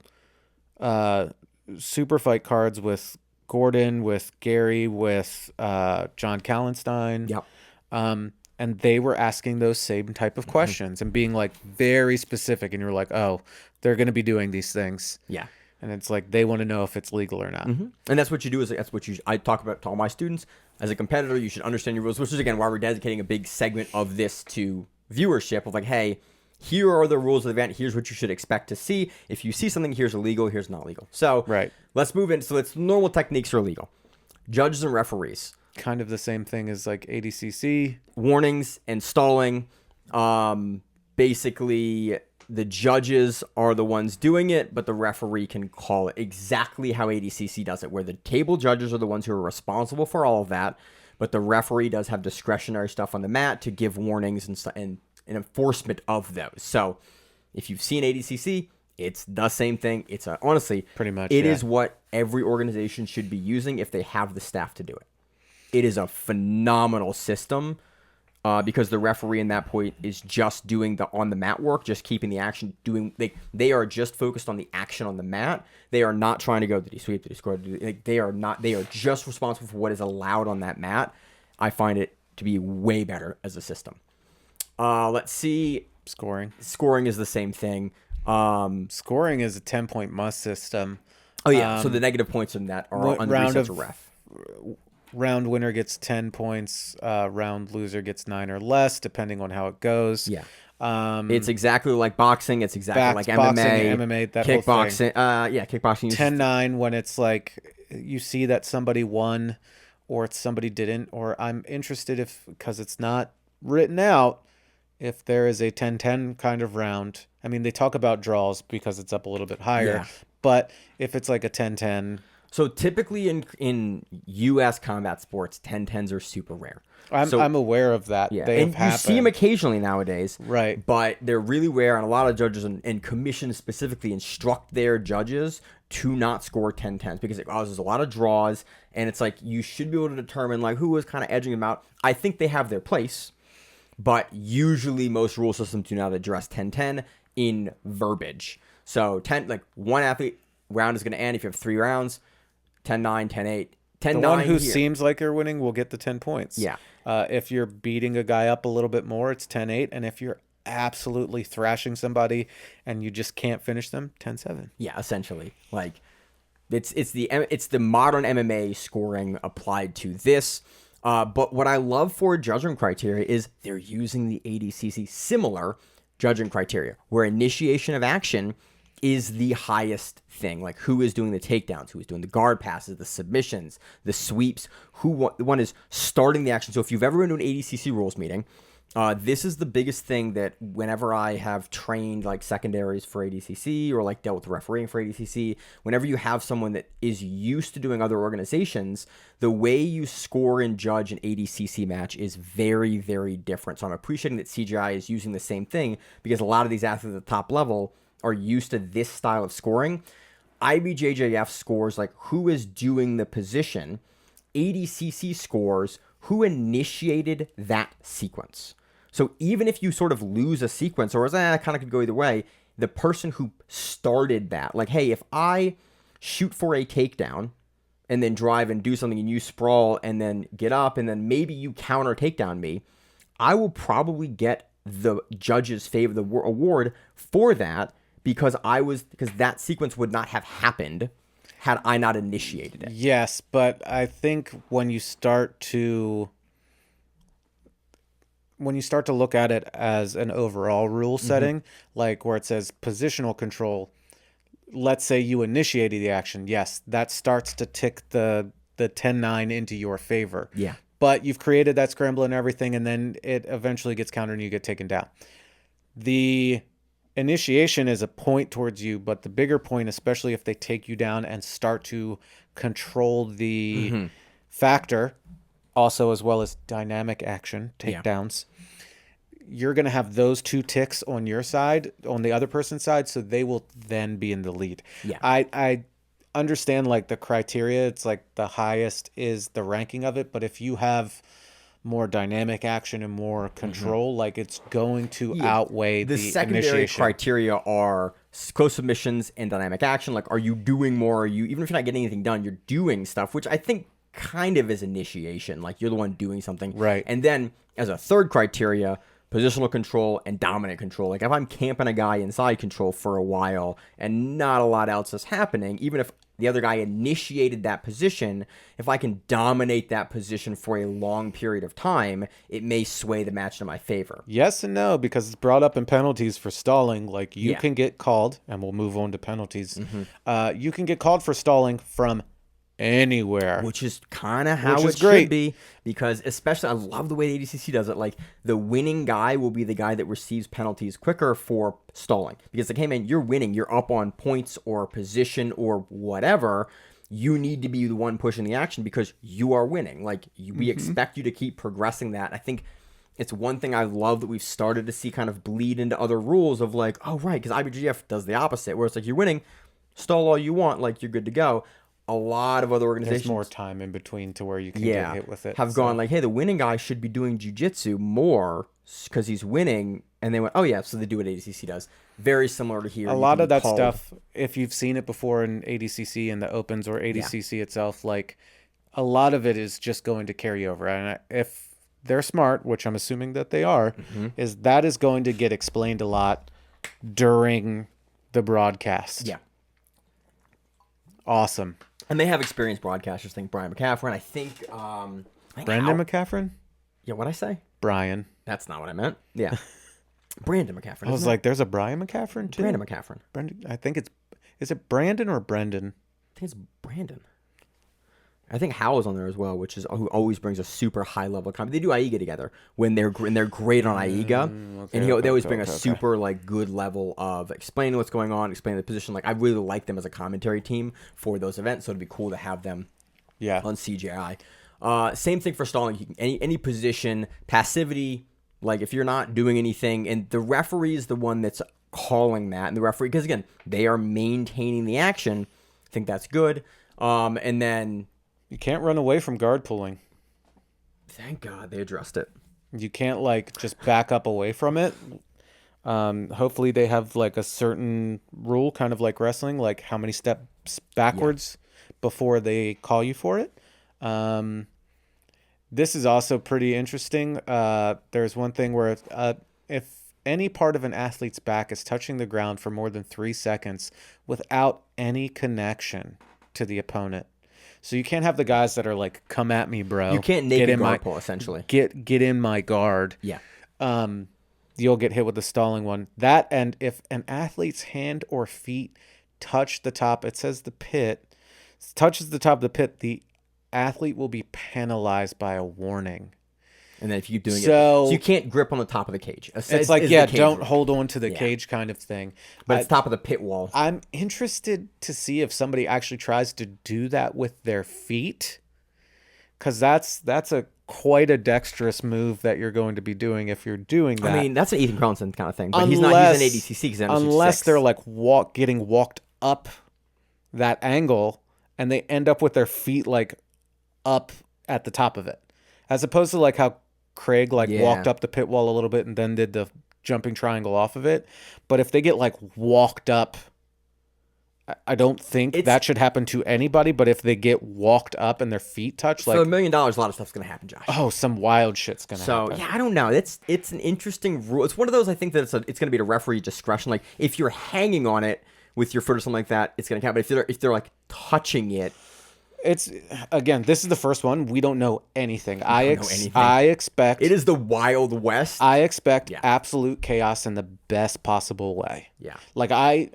super fight cards with Gordon, with Gary, with John Kallenstein. Yep. And they were asking those same type of questions and being like very specific. And you're like, oh, they're going to be doing these things. Yeah. And it's like they want to know if it's legal or not. And that's what you do. I talk about to all my students. As a competitor, you should understand your rules, which is, again, why we're dedicating a big segment of this to viewership of like, hey, here are the rules of the event. Here's what you should expect to see. If you see something, here's illegal, here's not legal. So let's move in. So it's normal techniques are illegal. Judges and referees. Kind of the same thing as like ADCC. Warnings and stalling. Basically, the judges are the ones doing it, but the referee can call it exactly how ADCC does it, where the table judges are the ones who are responsible for all of that, but the referee does have discretionary stuff on the mat to give warnings and enforcement of those. So if you've seen ADCC, it's the same thing. It's honestly, pretty much, it is what every organization should be using if they have the staff to do it. It is a phenomenal system because the referee in that point is just doing the on the mat work, just keeping the action doing. They are just focused on the action on the mat. They are not trying to go to the sweep, to the score. They are not. They are just responsible for what is allowed on that mat. I find it to be way better as a system. Let's see. Scoring. Scoring is the same thing. Scoring is a 10-point must system. Oh yeah. So the negative points in that are under resets of ref. Round winner gets 10 points. Round loser gets 9 or less, depending on how it goes. Yeah. It's exactly like boxing. It's exactly like MMA, that kickboxing. Whole thing. Kickboxing. 10-9 when it's like you see that somebody won or somebody didn't, or I'm interested because it's not written out, if there is a 10-10 kind of round. I mean, they talk about draws because it's up a little bit higher, But if it's like a 10-10. So typically in U.S. combat sports, 10-10s are super rare. I'm aware of that. Yeah, They and have you see them occasionally nowadays. Right. But they're really rare, and a lot of judges and commissions specifically instruct their judges to not score 10-10s because it causes a lot of draws, and it's like you should be able to determine like who was kind of edging them out. I think they have their place, but usually most rule systems do not address 10-10 in verbiage. So 10, like one athlete round is going to end if you have 3 rounds, 10-9, 10-8. 10-9 the one who here. seems like they're winning will get the 10 points. Yeah. If you're beating a guy up a little bit more, it's 10-8. And if you're absolutely thrashing somebody and you just can't finish them, 10-7. Yeah, essentially. Like it's the modern MMA scoring applied to this. But what I love for judging criteria is they're using the ADCC similar judging criteria, where initiation of action is the highest thing. Like who is doing the takedowns, who is doing the guard passes, the submissions, the sweeps, one is starting the action. So if you've ever been to an ADCC rules meeting, this is the biggest thing that whenever I have trained like secondaries for ADCC or like dealt with refereeing for ADCC, whenever you have someone that is used to doing other organizations, the way you score and judge an ADCC match is very, very different. So I'm appreciating that CJI is using the same thing because a lot of these athletes at the top level are used to this style of scoring. IBJJF scores like who is doing the position. ADCC scores who initiated that sequence. So even if you sort of lose a sequence or kind of could go either way, the person who started that, like, hey, if I shoot for a takedown and then drive and do something and you sprawl and then get up and then maybe you counter takedown me, I will probably get the judge's favor, the award for that because that sequence would not have happened had I not initiated it. Yes, but I think when you start to look at it as an overall rule setting, like where it says positional control, let's say you initiated the action. Yes, that starts to tick the 10-9 into your favor. Yeah. But you've created that scramble and everything, and then it eventually gets countered and you get taken down. The initiation is a point towards you, but the bigger point, especially if they take you down and start to control the factor, also as well as dynamic action, takedowns, you're going to have those 2 ticks on your side, on the other person's side, so they will then be in the lead. Yeah. I understand like the criteria, it's like the highest is the ranking of it, but if you have more dynamic action and more control, like it's going to outweigh the secondary initiation. criteria are close submissions and dynamic action. Like, are you doing more? Are you, even if you're not getting anything done, you're doing stuff, which I think kind of is initiation. Like you're the one doing something. Right. And then as a third criteria, positional control and dominant control. Like if I'm camping a guy inside control for a while and not a lot else is happening, even if the other guy initiated that position, if I can dominate that position for a long period of time, it may sway the match to my favor. Yes and no, because it's brought up in penalties for stalling. Like you can get called, and we'll move on to penalties. You can get called for stalling from anywhere, which is kind of how it great. Should be, because especially I love the way the ADCC does it. Like the winning guy will be the guy that receives penalties quicker for stalling, because like, hey man, you're winning, you're up on points or position or whatever, you need to be the one pushing the action because you are winning. Like we expect you to keep progressing that. I think it's one thing I love that we've started to see kind of bleed into other rules of like, oh right, because IBGF does the opposite, where it's like you're winning, stall all you want, like you're good to go. A lot of other organizations, there's more time in between to where you can get hit with it. Have gone like, hey, the winning guy should be doing jiu-jitsu more because he's winning, and they went, oh yeah, so they do what ADCC does. Very similar to here. A lot of that stuff, if you've seen it before in ADCC and the opens or ADCC itself, like a lot of it is just going to carry over. And if they're smart, which I'm assuming that they are, is going to get explained a lot during the broadcast. Yeah. Awesome. And they have experienced broadcasters. Think Brian McCaffrey. I think Brendan McCaffrey? Yeah, what'd I say? Brian. That's not what I meant. Yeah. Brandon McCaffrey. I was like, there's a Brian McCaffrey too? Brandon McCaffrey. Brendan, I think is it Brandon or Brendan? I think it's Brandon. I think Howell's on there as well, who always brings a super high level of comedy. They do Aiga together when they're great on Aiga, and they always bring a super like good level of explaining what's going on, explaining the position. Like I really like them as a commentary team for those events, so it'd be cool to have them on CJI. Same thing for stalling. Any position, passivity. Like if you're not doing anything, and the referee is the one that's calling that, and the referee, because again they are maintaining the action. I think that's good. And then. You can't run away from guard pulling. Thank God they addressed it. You can't like just back up away from it. Hopefully they have like a certain rule, kind of like wrestling, like how many steps backwards before they call you for it. This is also pretty interesting. There's one thing where if any part of an athlete's back is touching the ground for more than 3 seconds without any connection to the opponent. So you can't have the guys that are like, "Come at me, bro." You can't naked guard pull, essentially. Get in my guard. Yeah. You'll get hit with the stalling one. That, and if an athlete's hand or feet touch the top, it says the pit, touches the top of the pit, the athlete will be penalized by a warning. And then if you keep doing it, so you can't grip on the top of the cage. It's like, don't hold on to the cage kind of thing. But it's top of the pit wall. I'm interested to see if somebody actually tries to do that with their feet, because that's quite a dexterous move that you're going to be doing if you're doing that. I mean, that's an Ethan Carlson kind of thing, but he's an ADCC. Unless they're like getting walked up that angle, and they end up with their feet like up at the top of it, as opposed to like how Craig walked up the pit wall a little bit and then did the jumping triangle off of it. But if they get like walked up, I don't think that should happen to anybody. But if they get walked up and their feet touch, like for $1 million, a lot of stuff's gonna happen, Josh. Oh, some wild shit's gonna happen. So yeah, I don't know. It's an interesting rule. It's one of those I think that it's gonna be to referee discretion. Like if you're hanging on it with your foot or something like that, it's gonna count. But if they're like touching it. It's again, this is the first one. We don't know anything. I expect it is the Wild West. I expect absolute chaos in the best possible way. Yeah. Like I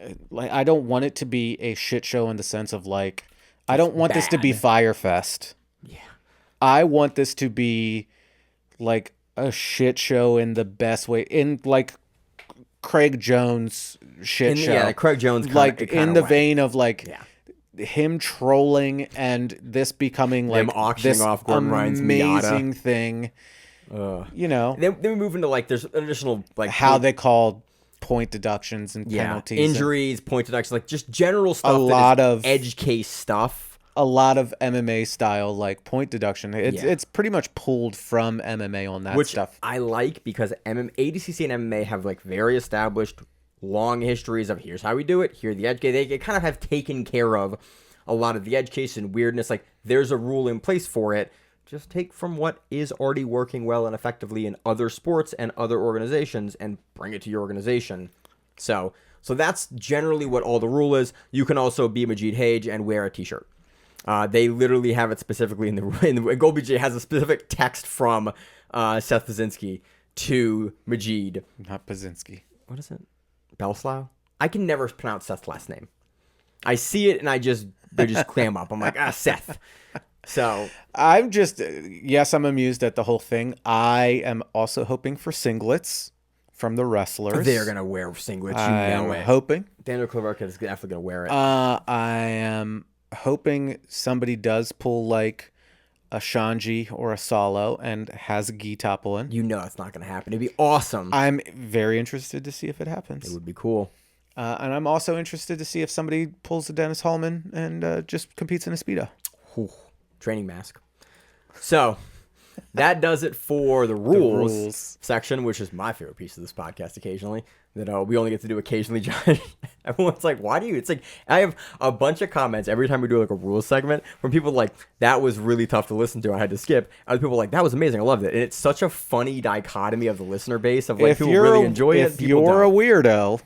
don't want it to be a shit show in the sense of like I don't want this to be Firefest. Yeah. I want this to be like a shit show in the best way, in like Craig Jones shit show. Yeah, Craig Jones like in the vein of like him trolling and this becoming like auctioning off Gordon Ryan's amazing Miata thing. You know, then we move into like there's additional like how they call point deductions and penalties, injuries, point deductions, like just general stuff. A lot of edge case stuff. A lot of MMA style like point deduction. It's pretty much pulled from MMA on that stuff. I like because ADCC and MMA have like very established long histories of here's how we do it. Here the edge case. They kind of have taken care of a lot of the edge case and weirdness. Like there's a rule in place for it. Just take from what is already working well and effectively in other sports and other organizations and bring it to your organization. So that's generally what all the rule is. You can also be Majid Hage and wear a t-shirt. They literally have it specifically in the Gold BJ has a specific text from Seth Pazinski to Majid. Not Pazinski. What is it? Belslaw? I can never pronounce Seth's last name. I see it and they just clam up. I'm like, Seth. So I'm just, I'm amused at the whole thing. I am also hoping for singlets from the wrestlers. They're going to wear singlets. I'm hoping. Daniel Klaverka is definitely going to wear it. I am hoping somebody does pull like a Shanji or a Solo and has a gi top on. You know it's not going to happen. It'd be awesome. I'm very interested to see if it happens. It would be cool. And I'm also interested to see if somebody pulls a Dennis Hallman and just competes in a Speedo. Training mask. So that does it for the rules section, which is my favorite piece of this podcast occasionally, that we only get to do occasionally, John. Everyone's like, why do you? It's like, I have a bunch of comments every time we do like a rules segment from people like, that was really tough to listen to. I had to skip. Other people like, that was amazing. I loved it. And it's such a funny dichotomy of the listener base of like, people really enjoy it. If you're a weirdo,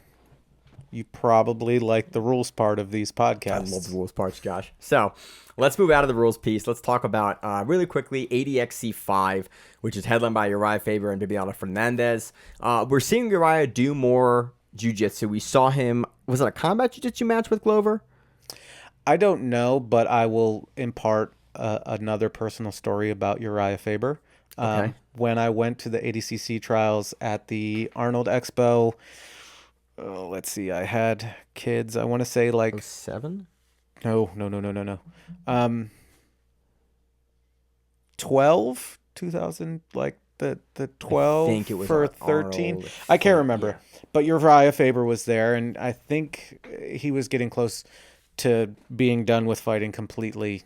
you probably like the rules part of these podcasts. I love the rules parts, Josh. So let's move out of the rules piece. Let's talk about, really quickly, ADXC 5, which is headlined by Uriah Faber and Bibiana Fernandez. We're seeing Uriah do more jiu-jitsu. We saw him, was it a combat jiu-jitsu match with Glover? I don't know, but I will impart another personal story about Uriah Faber. Okay. When I went to the ADCC trials at the Arnold Expo, let's see, I had kids. I want to say like 07? no. 12, 2000, like the 12 I think it was for on 13. Arnold. I can't remember, Yeah. but Uriah Faber was there, and I think he was getting close to being done with fighting completely.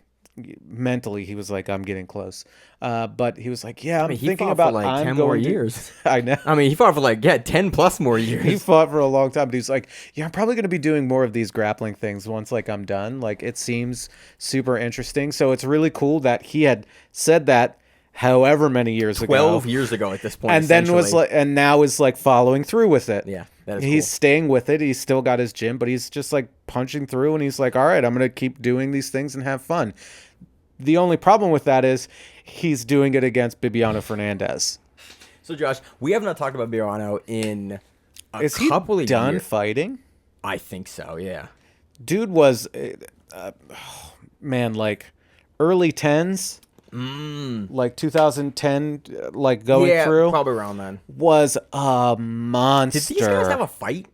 Mentally, he was like, I'm getting close. But he was like, yeah, I'm He thinking fought about for like I'm 10 more going to- years. I know. I mean, he fought for like 10 plus more years. He fought for a long time, but he's like, yeah, I'm probably going to be doing more of these grappling things once like I'm done. Like, it seems super interesting. So it's really cool that he had said that however many years 12 ago. years ago at this point. And then was like, and now is like following through with it. Yeah, that is he's cool. staying with it. He's still got his gym, but he's just like punching through, and he's like, all right, I'm going to keep doing these things and have fun. The only problem with that is he's doing it against Bibiano Fernandez. So, Josh, we have not talked about Bibiano in a Is he couple of done years. fighting? I think so, yeah. Dude was, man, like early 10s, like 2010, like going Yeah, through, probably around then. was a monster. Did these guys have a fight?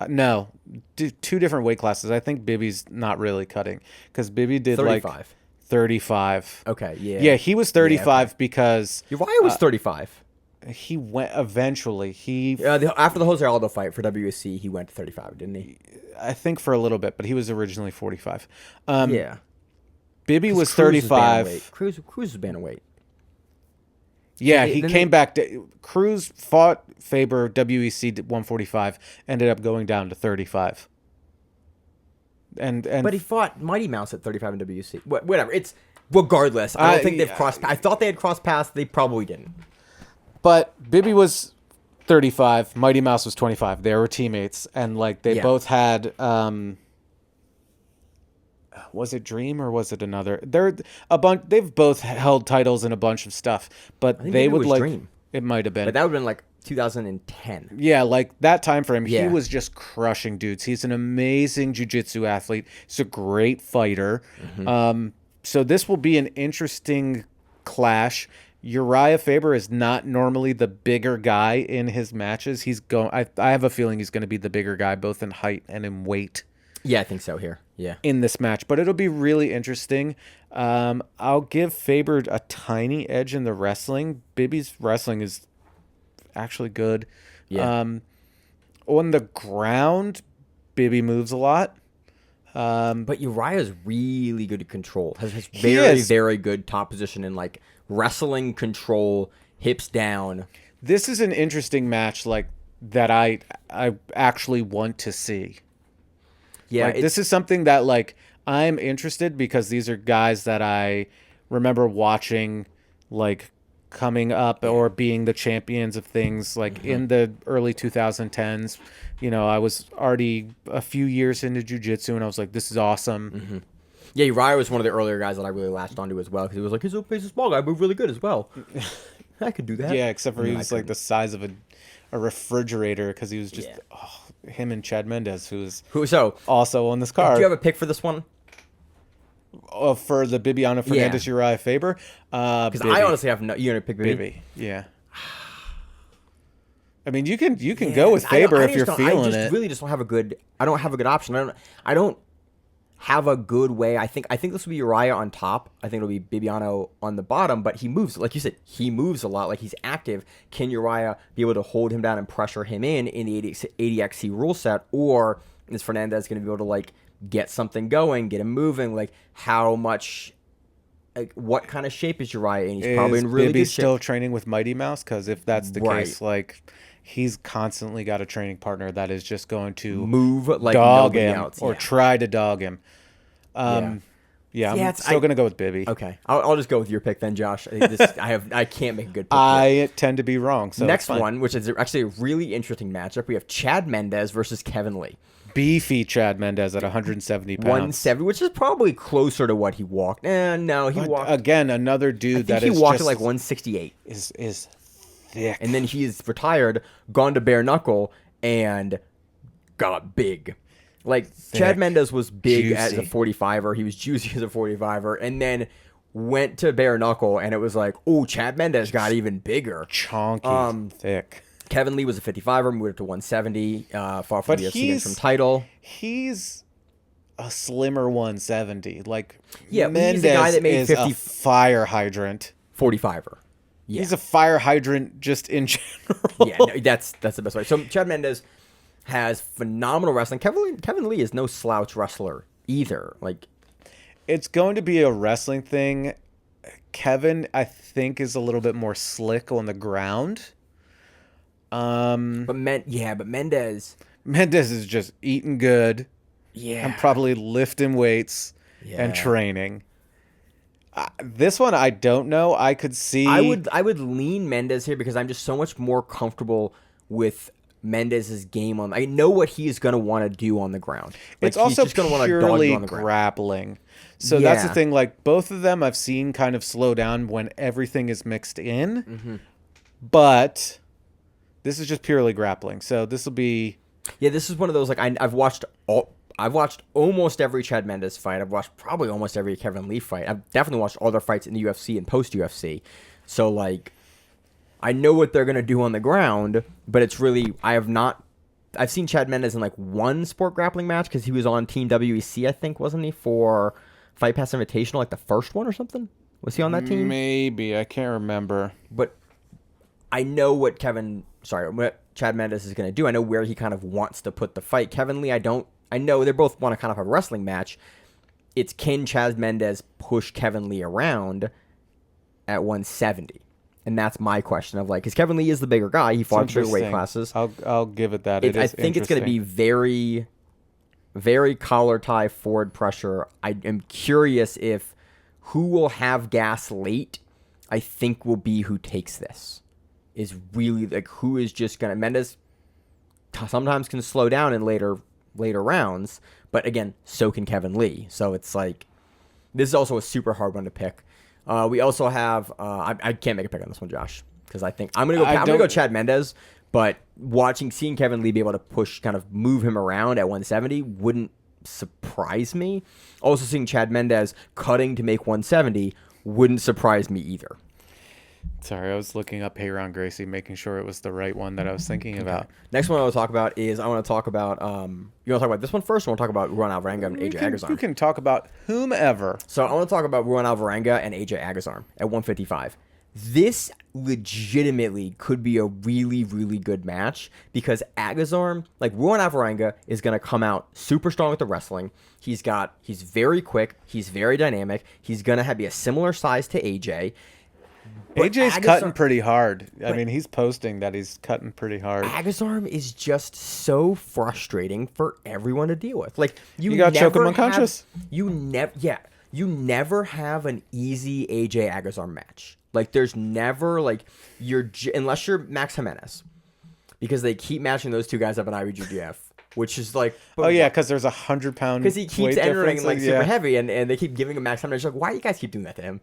No, two different weight classes. I think Bibby's not really cutting because Bibby did 35. like 35. Okay, yeah. Yeah, he was 35 okay. because Uriah was 35. he went eventually. After the Jose Aldo fight for WSC, he went to 35, didn't he? I think for a little bit, but he was originally 45. Yeah. Bibby was Cruz 35. Cruz was bantamweight. Yeah, Then he they- came back. Cruz fought Faber, WEC 145, ended up going down to 35. And But he fought Mighty Mouse at 35 in WC. Whatever. It's regardless. I don't think they've crossed. I thought they had crossed paths. They probably didn't. But Bibby was 35. Mighty Mouse was 25. They were teammates, and like they Yeah. both had. Was it Dream or was it another? They're a bunch. They've both held titles in a bunch of stuff, but think they maybe it would was like. Dream. It might have been. But that would have been like 2010. Yeah, like that time frame, he Yeah. was just crushing dudes. He's an amazing jiu-jitsu athlete. He's a great fighter. So this will be an interesting clash. Uriah Faber is not normally the bigger guy in his matches. I have a feeling he's going to be the bigger guy both in height and in weight Yeah, I think so here. Yeah. in this match, but it'll be really interesting. I'll give Faber a tiny edge in the wrestling. Bibby's wrestling is actually good. Yeah. On the ground, Bibby moves a lot. But Uriah's really good at control. Has He very, is. very good top position in like wrestling control, hips down. This is an interesting match, like that I actually want to see. Yeah, Like, this is something that like I'm interested because these are guys that I remember watching, like coming up or being the champions of things like in the early 2010s. You know, I was already a few years into jiu-jitsu and I was like, this is awesome. Yeah, Uriah was one of the earlier guys that I really latched onto as well because he was like, he's a small guy, but really good as well. I could do that. Yeah, except for I he mean, I was like the size of a refrigerator because he was just Yeah. him and Chad Mendez, who's So, also on this do card. you have a pick for this one? For the Bibiano Fernandez Uriah Faber? Because I honestly have no. You're gonna pick Bibby. Bibby. Yeah. I mean, you can go with Faber if you're feeling it. Really just don't have a good. I don't have a good option. I don't have a good way. I think this will be Uriah on top. I think it'll be Bibiano on the bottom. But he moves, like you said, he moves a lot. Like he's active. Can Uriah be able to hold him down and pressure him in the ADXC rule set, or is Fernandez going to be able to like get something going, get him moving? Like how much? Like what kind of shape is Uriah in? He's probably in really Bibby good shape. still training with Mighty Mouse? Because if that's the Right. case, like he's constantly got a training partner that is just going to Move like dog nobody him else. or Yeah. try to dog him. I'm still gonna go with Bibby. Okay, I'll just go with your pick then, Josh. I can't make a good pick. here. I tend to be wrong. So Next it's fine. one, which is actually a really interesting matchup, we have Chad Mendez versus Kevin Lee. Beefy Chad Mendez at 170 pounds. 170, which is probably closer to what he walked. No, he But walked. again, another dude I think that he is walked just at like 168, is thick. and then he's retired, gone to bare knuckle, and got big. Like Chad Mendez was big as a juicy. 45er. He was juicy as a 45er, and then went to bare knuckle, and it was like, oh, Chad Mendes got even bigger. Chonky, thick. Kevin Lee was a 55er, moved up to 170, fought for the UFC interim title. He's a slimmer 170. Like, yeah, Mendes he's the guy that made is a fire hydrant. 45er. Yeah. He's a fire hydrant just in general. Yeah, no, that's the best way. So Chad Mendes has phenomenal wrestling. Kevin Lee is no slouch wrestler either. Like, it's going to be a wrestling thing. Kevin, I think, is a little bit more slick on the ground. But Mendes is just eating good. Yeah. And probably lifting weights and training. This one, I don't know. I could see. I would lean Mendes here because I'm just so much more comfortable with Mendes' game on. I know what he's going to want to do on the ground. Like, it's also just going to want to purely on the ground. grappling. So that's the thing. Like, both of them I've seen kind of slow down when everything is mixed in. Mm-hmm. But this is just purely grappling. So this will be. Yeah, this is one of those, like, I've watched almost every Chad Mendes fight. I've watched probably almost every Kevin Lee fight. I've definitely watched all their fights in the UFC and post-UFC. So, like, I know what they're going to do on the ground, but it's really, I've seen Chad Mendes in, like, one sport grappling match because he was on Team WEC, I think, wasn't he, for Fight Pass Invitational, like the first one or something? Was he on that team? Maybe. I can't remember. But I know what Chad Mendes is going to do. I know where he kind of wants to put the fight. Kevin Lee, I know they both want to kind of have a wrestling match. It's, can Chad Mendes push Kevin Lee around at 170? And that's my question of, like, because Kevin Lee is the bigger guy. He fought in bigger weight classes. I'll give it that. I think it's going to be very, very collar tie forward pressure. I am curious if who will have gas late, I think will be who takes this. Is really, like, who is just going to... Mendes sometimes can slow down in later rounds, but again, so can Kevin Lee. So it's like, this is also a super hard one to pick. We also have, I can't make a pick on this one, Josh, because I think I'm gonna go Chad Mendes, but seeing Kevin Lee be able to push, kind of move him around at 170 wouldn't surprise me. Also, seeing Chad Mendes cutting to make 170 wouldn't surprise me either. Sorry, I was looking up Heyron Gracie, making sure it was the right one that I was thinking about. Next one I want to talk about is, I want to talk about, you want to talk about this one first, or want to talk about Ruan Alvarenga and AJ Agazarm? You can talk about whomever. So I want to talk about Ruan Alvarenga and AJ Agazarm at 155. This legitimately could be a really, really good match because Agazarm, like, Ruan Alvarenga is going to come out super strong with the wrestling. He's very quick. He's very dynamic. He's going to be a similar size to AJ. AJ's cutting pretty hard. I mean, he's posting that he's cutting pretty hard. Agazarm is just so frustrating for everyone to deal with. Like, you got to choke him unconscious. You never have an easy AJ Agazarm match. Like, there's never, like, unless you're Max Jimenez, because they keep matching those two guys up in IBJJF, which is like, because there's 100-pound because he keeps entering like super heavy, and they keep giving him Max Jimenez. Like, why do you guys keep doing that to him?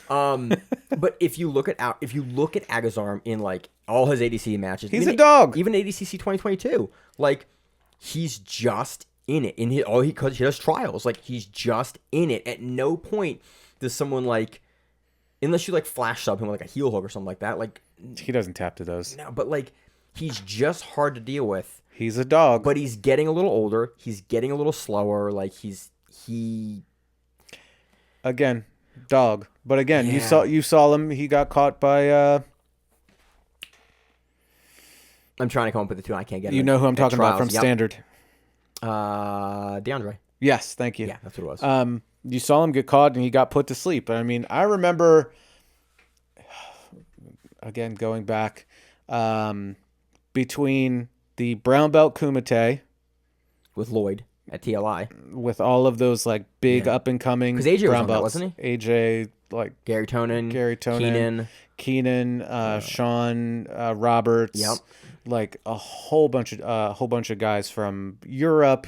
But if you look at Agazarm in, like, all his ADC matches, he's a dog. Even ADCC 2022, like, he's just in it. Because he does trials, like, he's just in it. At no point does someone, like, unless you, like, flash sub him with, like, a heel hook or something like that, like, he doesn't tap to those. No, but, like, he's just hard to deal with. He's a dog, but he's getting a little older. He's getting a little slower. Like, again. Dog, but again, you saw him. He got caught by. I'm trying to come up with the two. I can't get it. You know who I'm talking about from Standard. DeAndre. Yes, thank you. Yeah, that's what it was. You saw him get caught and he got put to sleep. I mean, I remember. Again, going back, between the brown belt Kumite with Lloyd at TLI, with all of those, like, big up and coming, because AJ brown was belts, wasn't he? AJ, like Gary Tonin, Keenan, Sean Roberts, like a whole bunch of guys from Europe.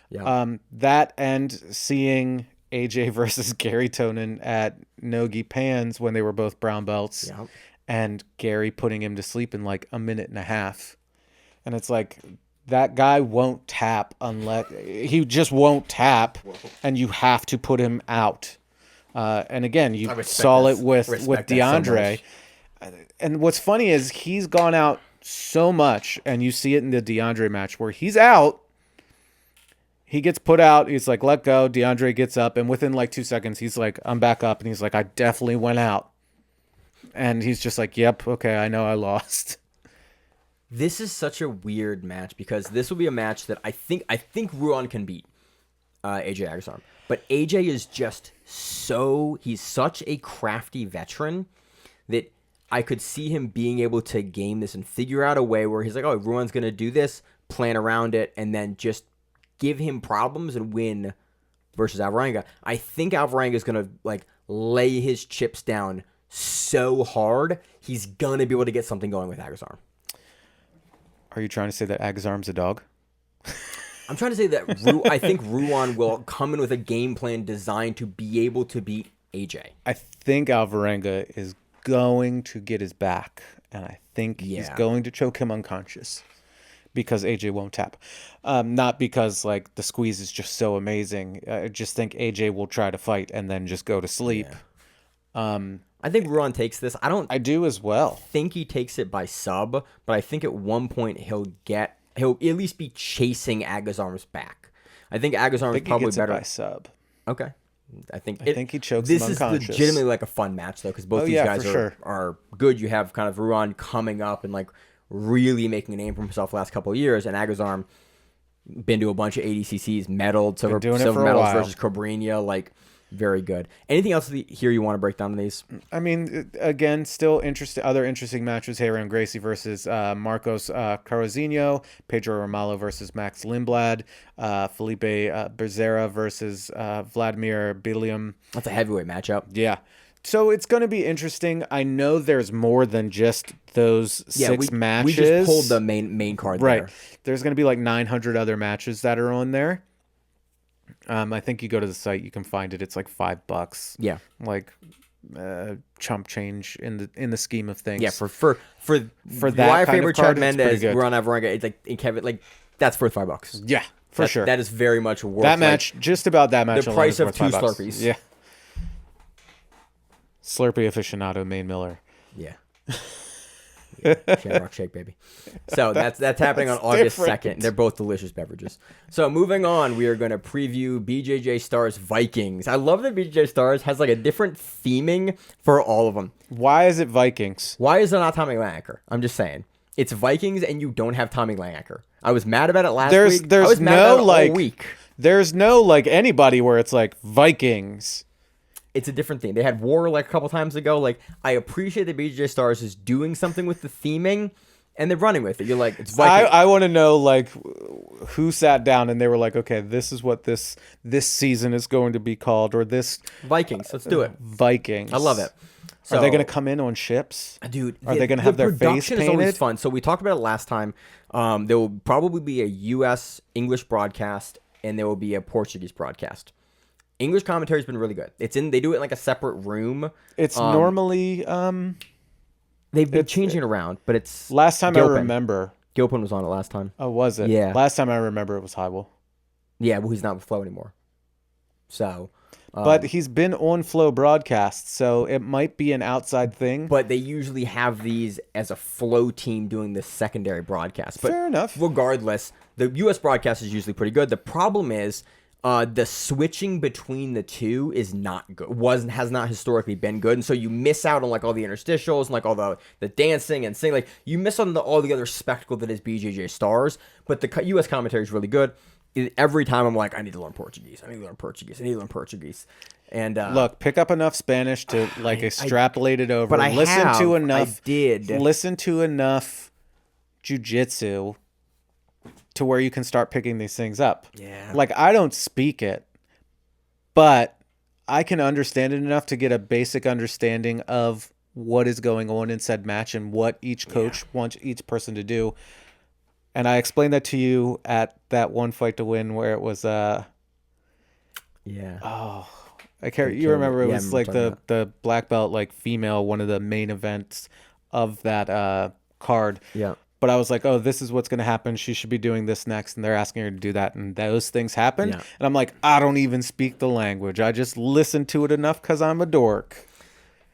Yep. That and seeing AJ versus Gary Tonin at Nogi Pans when they were both brown belts, and Gary putting him to sleep in like a minute and a half, and it's like, that guy won't tap unless he just won't tap, and you have to put him out. And again, you saw it with DeAndre. And what's funny is he's gone out so much, and you see it in the DeAndre match where he's out. He gets put out. He's like, let go. DeAndre gets up, and within like 2 seconds, he's like, I'm back up. And he's like, I definitely went out. And he's just like, yep, okay, I know I lost. This is such a weird match because this will be a match that I think Ruan can beat AJ Agazarm. But AJ is just he's such a crafty veteran that I could see him being able to game this and figure out a way where he's like, oh, Ruan's going to do this, plan around it, and then just give him problems and win versus Alvarenga. I think Alvarenga is going to like lay his chips down so hard, he's going to be able to get something going with Agazarm. Are you trying to say that Agazarm's a dog? I'm trying to say that I think Ruan will come in with a game plan designed to be able to beat AJ. I think Alvarenga is going to get his back, and I think he's going to choke him unconscious because AJ won't tap. Not because like the squeeze is just so amazing. I just think AJ will try to fight and then just go to sleep. Yeah. I think Ruan takes this. I do as well. Think he takes it by sub, but I think at one point he'll at least be chasing Agazarm's back. I think Agazarm is probably better by sub. Okay. I think he chokes him unconscious. This is legitimately like a fun match though, because both these guys are good. You have kind of Ruan coming up and like really making a name for himself the last couple of years, and Agazarm been to a bunch of ADCCs, medaled, silver medals versus Cobrinha, like very good. Anything else here you want to break down on these? I mean, again, still other interesting matches. Hayram Gracie versus Marcos Carrozino, Pedro Romalo versus Max Lindblad, Felipe Berzera versus Vladimir Bilium. That's a heavyweight matchup. Yeah. So it's going to be interesting. I know there's more than just those six matches. We just pulled the main card right there. There's going to be like 900 other matches that are on there. I think you go to the site, you can find it. It's like $5. Yeah, like chump change in the scheme of things. Yeah, for that our favorite Chad Mendez, Ron Alvarenga, it's like in Kevin, like that's worth $5. Yeah, for sure. That is very much worth that match. Like, just about that match. The price of 2 $5. Slurpees. Yeah. Slurpee aficionado, Maine Miller. Yeah. Shamrock Shake, baby. So that's happening on August 2nd. They're both delicious beverages. So moving on, we are going to preview BJJ Stars Vikings. I love that BJJ Stars has like a different theming for all of them. Why is it Vikings? Why is it not Tommy Langacker? I'm just saying. It's Vikings and you don't have Tommy Langacker. I was mad about it last week. There's I was mad about it all week. There's no like anybody where it's like Vikings. It's a different theme. They had War like a couple times ago. Like, I appreciate that BJJ Stars is doing something with the theming, and they're running with it. You're like, it's Vikings. I want to know like who sat down and they were like, okay, this is what this season is going to be called, or this Vikings. Let's do it. Vikings. I love it. So, are they going to come in on ships? Dude, are they going to have their face painted? The production is always fun. So we talked about it last time. There will probably be a U.S. English broadcast, and there will be a Portuguese broadcast. English commentary has been really good. They do it in like a separate room. It's normally they've been changing it around, but it's last time Gilpin. I remember Gilpin was on it last time. Oh, was it? Yeah. Last time I remember it was Highwell. Yeah, well, he's not with Flow anymore. So, but he's been on Flow broadcasts, so it might be an outside thing. But they usually have these as a Flow team doing the secondary broadcast. But fair enough. Regardless, the U.S. broadcast is usually pretty good. The problem is, the switching between the two is not good. Has not historically been good, and so you miss out on like all the interstitials and like all the dancing and singing. Like you miss on all the other spectacle that is BJJ Stars. But the U.S. commentary is really good. Every time I'm like, I need to learn Portuguese. And look, pick up enough Spanish to like extrapolate it over. But listen to enough. I did listen to enough jiu-jitsu to where you can start picking these things up. Yeah. Like, I don't speak it, but I can understand it enough to get a basic understanding of what is going on in said match and what each coach wants each person to do. And I explained that to you at that one Fight to Win where it was yeah. Oh, I can't. You remember it was like the black belt like female, one of the main events of that card. Yeah. but I was like, oh, this is what's going to happen. She should be doing this next. And they're asking her to do that. And those things happened. Yeah. And I'm like, I don't even speak the language. I just listen to it enough because I'm a dork.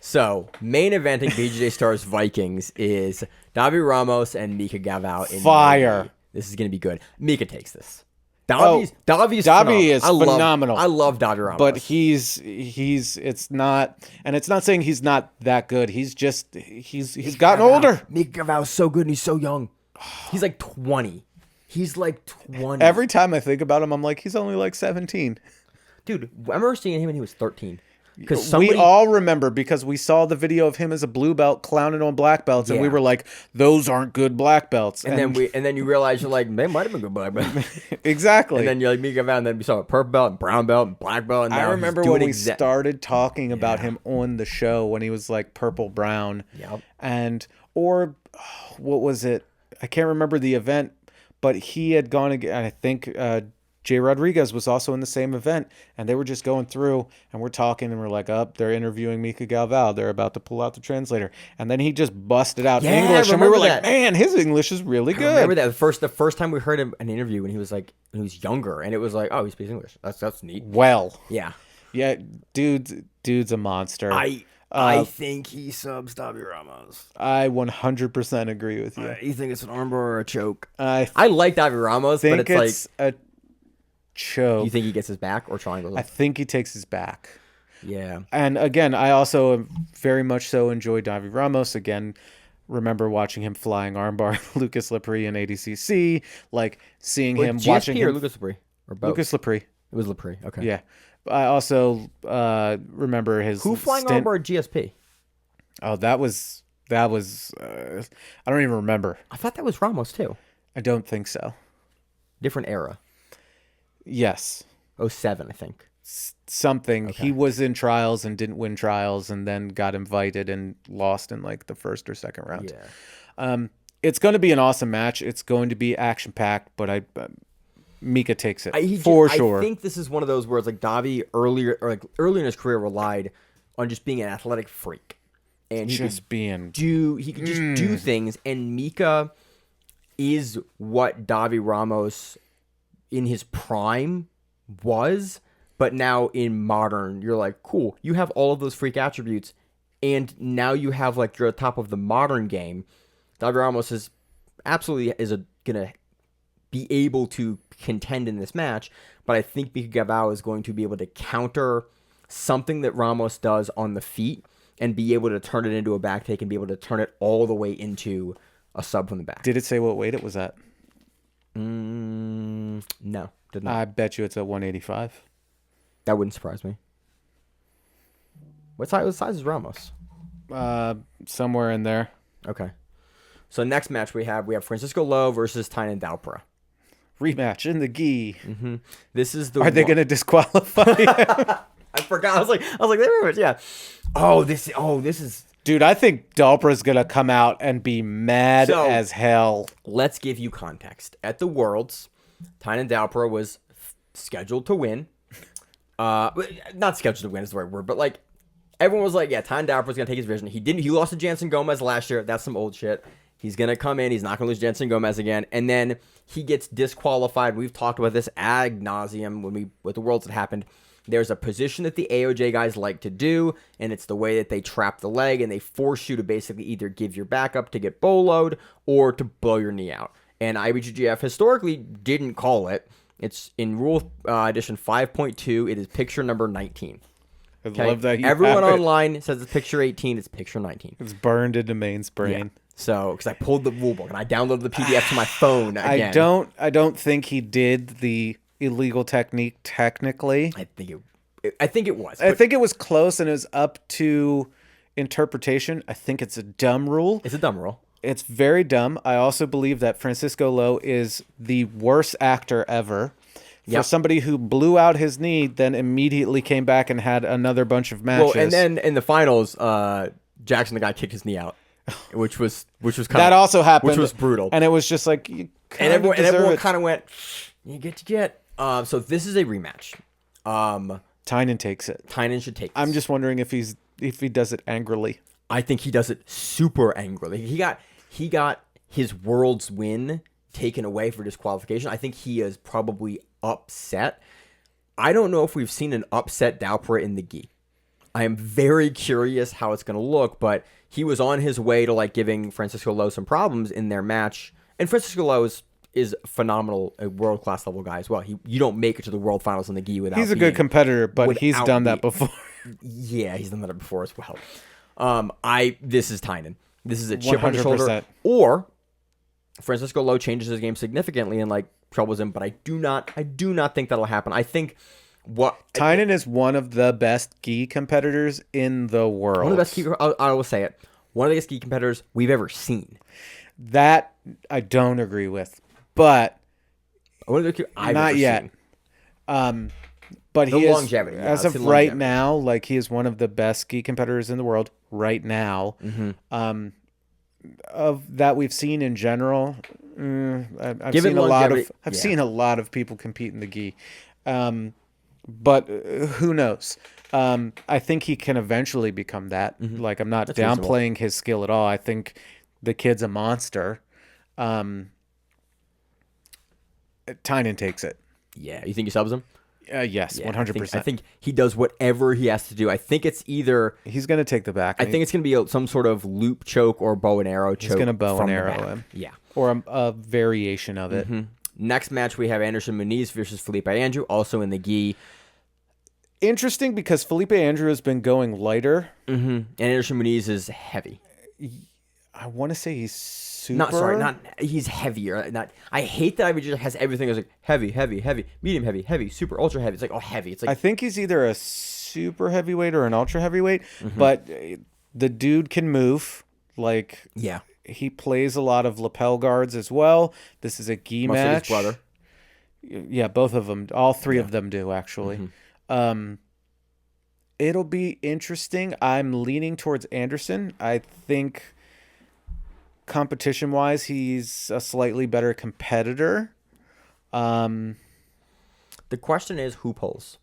So, main eventing BJJ Stars Vikings is Davi Ramos and Mika Galvao. Fire. This is going to be good. Mika takes this. Davi is phenomenal. I love Davi Ramos. But it's not saying he's not that good. He's gotten older. Mika Galvao is so good and he's so young. He's like 20. He's like 20. Every time I think about him, I'm like, he's only like 17. Dude, I remember seeing him when he was 13. We all remember because we saw the video of him as a blue belt clowning on black belts, and we were like, "Those aren't good black belts." And then you realize you're like, "They might have been good black belts." Exactly. And then you're like, "Mika Galvao," and then we saw a purple belt, and brown belt, and black belt. And I remember when we started talking about him on the show when he was like purple brown. Yep. What was it? I can't remember the event, but he had gone again. I think Jay Rodriguez was also in the same event, and they were just going through, and we're talking, and we're like, they're interviewing Mika Galvao. They're about to pull out the translator. And then he just busted out English, and we were like, man, his English is really good. I remember that the first time we heard him an interview when he was younger, and it was like, oh, he speaks English. That's neat. Well. Yeah. Yeah, dude's a monster. I think he subs Davi Ramos. I 100% agree with you. You think it's an armbar or a choke? I like Davi Ramos, but it's like a choke. You think he gets his back or triangles? I think he takes his back. Yeah. And again, I also very much so enjoy Davi Ramos. Again, remember watching him flying armbar Lucas Lepre in ADCC, like seeing him GSP watching him. Or Lucas Lepre? Or both? Lucas Lepre. It was Lepre. Okay. Yeah. I also remember his flying armbar GSP? Oh, that was I don't even remember. I thought that was Ramos too. I don't think so. Different era. Yes. 07, I think. Something. Okay. He was in trials and didn't win trials and then got invited and lost in like the first or second round. Yeah. It's going to be an awesome match. It's going to be action packed, but Mika takes it for sure. I think this is one of those where it's like Davi earlier in his career relied on just being an athletic freak. And he could just do things, and Mika is what Davi Ramos in his prime was, but now in modern, you're like, cool, you have all of those freak attributes, and now you have like you're at the top of the modern game. Davi Ramos is gonna be able to contend in this match, but I think Mika Galvao is going to be able to counter something that Ramos does on the feet and be able to turn it into a back take and be able to turn it all the way into a sub from the back. Did it say what weight it was at? No, did not. I bet you it's at 185. That wouldn't surprise me. What size is Ramos? Somewhere in there. Okay. So next match we have Francisco Lowe versus Tynan Dalpra. Rematch in the gi. Mm-hmm. This is the. Are they going to disqualify him? I forgot. I was like, rematch. Yeah. This is. Dude, I think Dalpra's going to come out and be mad as hell. Let's give you context. At the Worlds, Tynan Dalpra was scheduled to win. Not scheduled to win is the right word, but like everyone was like, yeah, Tynan Dalpra's going to take his division. He didn't. He lost to Jansen Gomez last year. That's some old shit. He's going to come in. He's not going to lose Jansen Gomez again. And then he gets disqualified. We've talked about this ad nauseum with the Worlds that happened. There's a position that the AOJ guys like to do, and it's the way that they trap the leg, and they force you to basically either give your back up to get boloed or to blow your knee out. And IBJJF historically didn't call it. It's in Rule Edition 5.2. It is picture number 19. I love that. Everyone online says it's picture 18. It's picture 19. It's burned into Maine's brain. Yeah. So, because I pulled the rule book and I downloaded the PDF to my phone again. I don't think he did the illegal technique technically. I think it was. I think it was close and it was up to interpretation. I think it's a dumb rule. It's a dumb rule. It's very dumb. I also believe that Francisco Lowe is the worst actor ever. For somebody who blew out his knee, then immediately came back and had another bunch of matches. Well, and then in the finals, Jackson, the guy, kicked his knee out, which was kind that also happened, which was brutal. And it was just like, everyone kind of went, you get. So this is a rematch. Tynan takes it. Tynan should take this. I'm just wondering if he does it angrily. I think he does it super angrily. his world's win taken away for disqualification. I think he is probably upset. I don't know if we've seen an upset Daupre in the gi. I am very curious how it's going to look, but he was on his way to like giving Francisco Lowe some problems in their match. And Francisco Lowe is phenomenal, a world-class level guy as well. You don't make it to the world finals in the gi without. He's a good competitor, but he's done that before. Yeah, he's done that before as well. This is Tynan. This is a chip 100%. On the shoulder. Or Francisco Lowe changes his game significantly and like troubles him, but I do not think that'll happen. I think Tynan is one of the best gi competitors in the world. One of the best gi, I will say it. One of the best gi competitors we've ever seen. That I don't agree with, but not yet. Seen. But the he longevity, is, as of right now, like he is one of the best ski competitors in the world right now. Mm-hmm. Of that we've seen in general, I've seen a lot of people compete in the gi, but who knows? I think he can eventually become that. Mm-hmm. Like I'm not downplaying his skill at all. I think the kid's a monster. Tynan takes it. Yeah, you think he subs him? Yes, 100%. I think he does whatever he has to do. I think it's either he's going to take the back. I think it's going to be some sort of loop choke or bow and arrow choke. He's going to bow and arrow him. Yeah, or a variation of it. Mm-hmm. Next match we have Anderson Muniz versus Felipe Andrew, also in the gi. Interesting because Felipe Andrew has been going lighter, mm-hmm. and Anderson Muniz is heavy. I want to say he's he's heavier. I hate that IBJ has everything as like heavy, medium heavy, super ultra heavy. It's like heavy. It's like I think he's either a super heavyweight or an ultra heavyweight, mm-hmm. but the dude can move. Like he plays a lot of lapel guards as well. This is a gi match. His brother. Yeah, both of them. All three of them do actually. Mm-hmm. It'll be interesting. I'm leaning towards Anderson. I think competition-wise, he's a slightly better competitor. The question is, who pulls?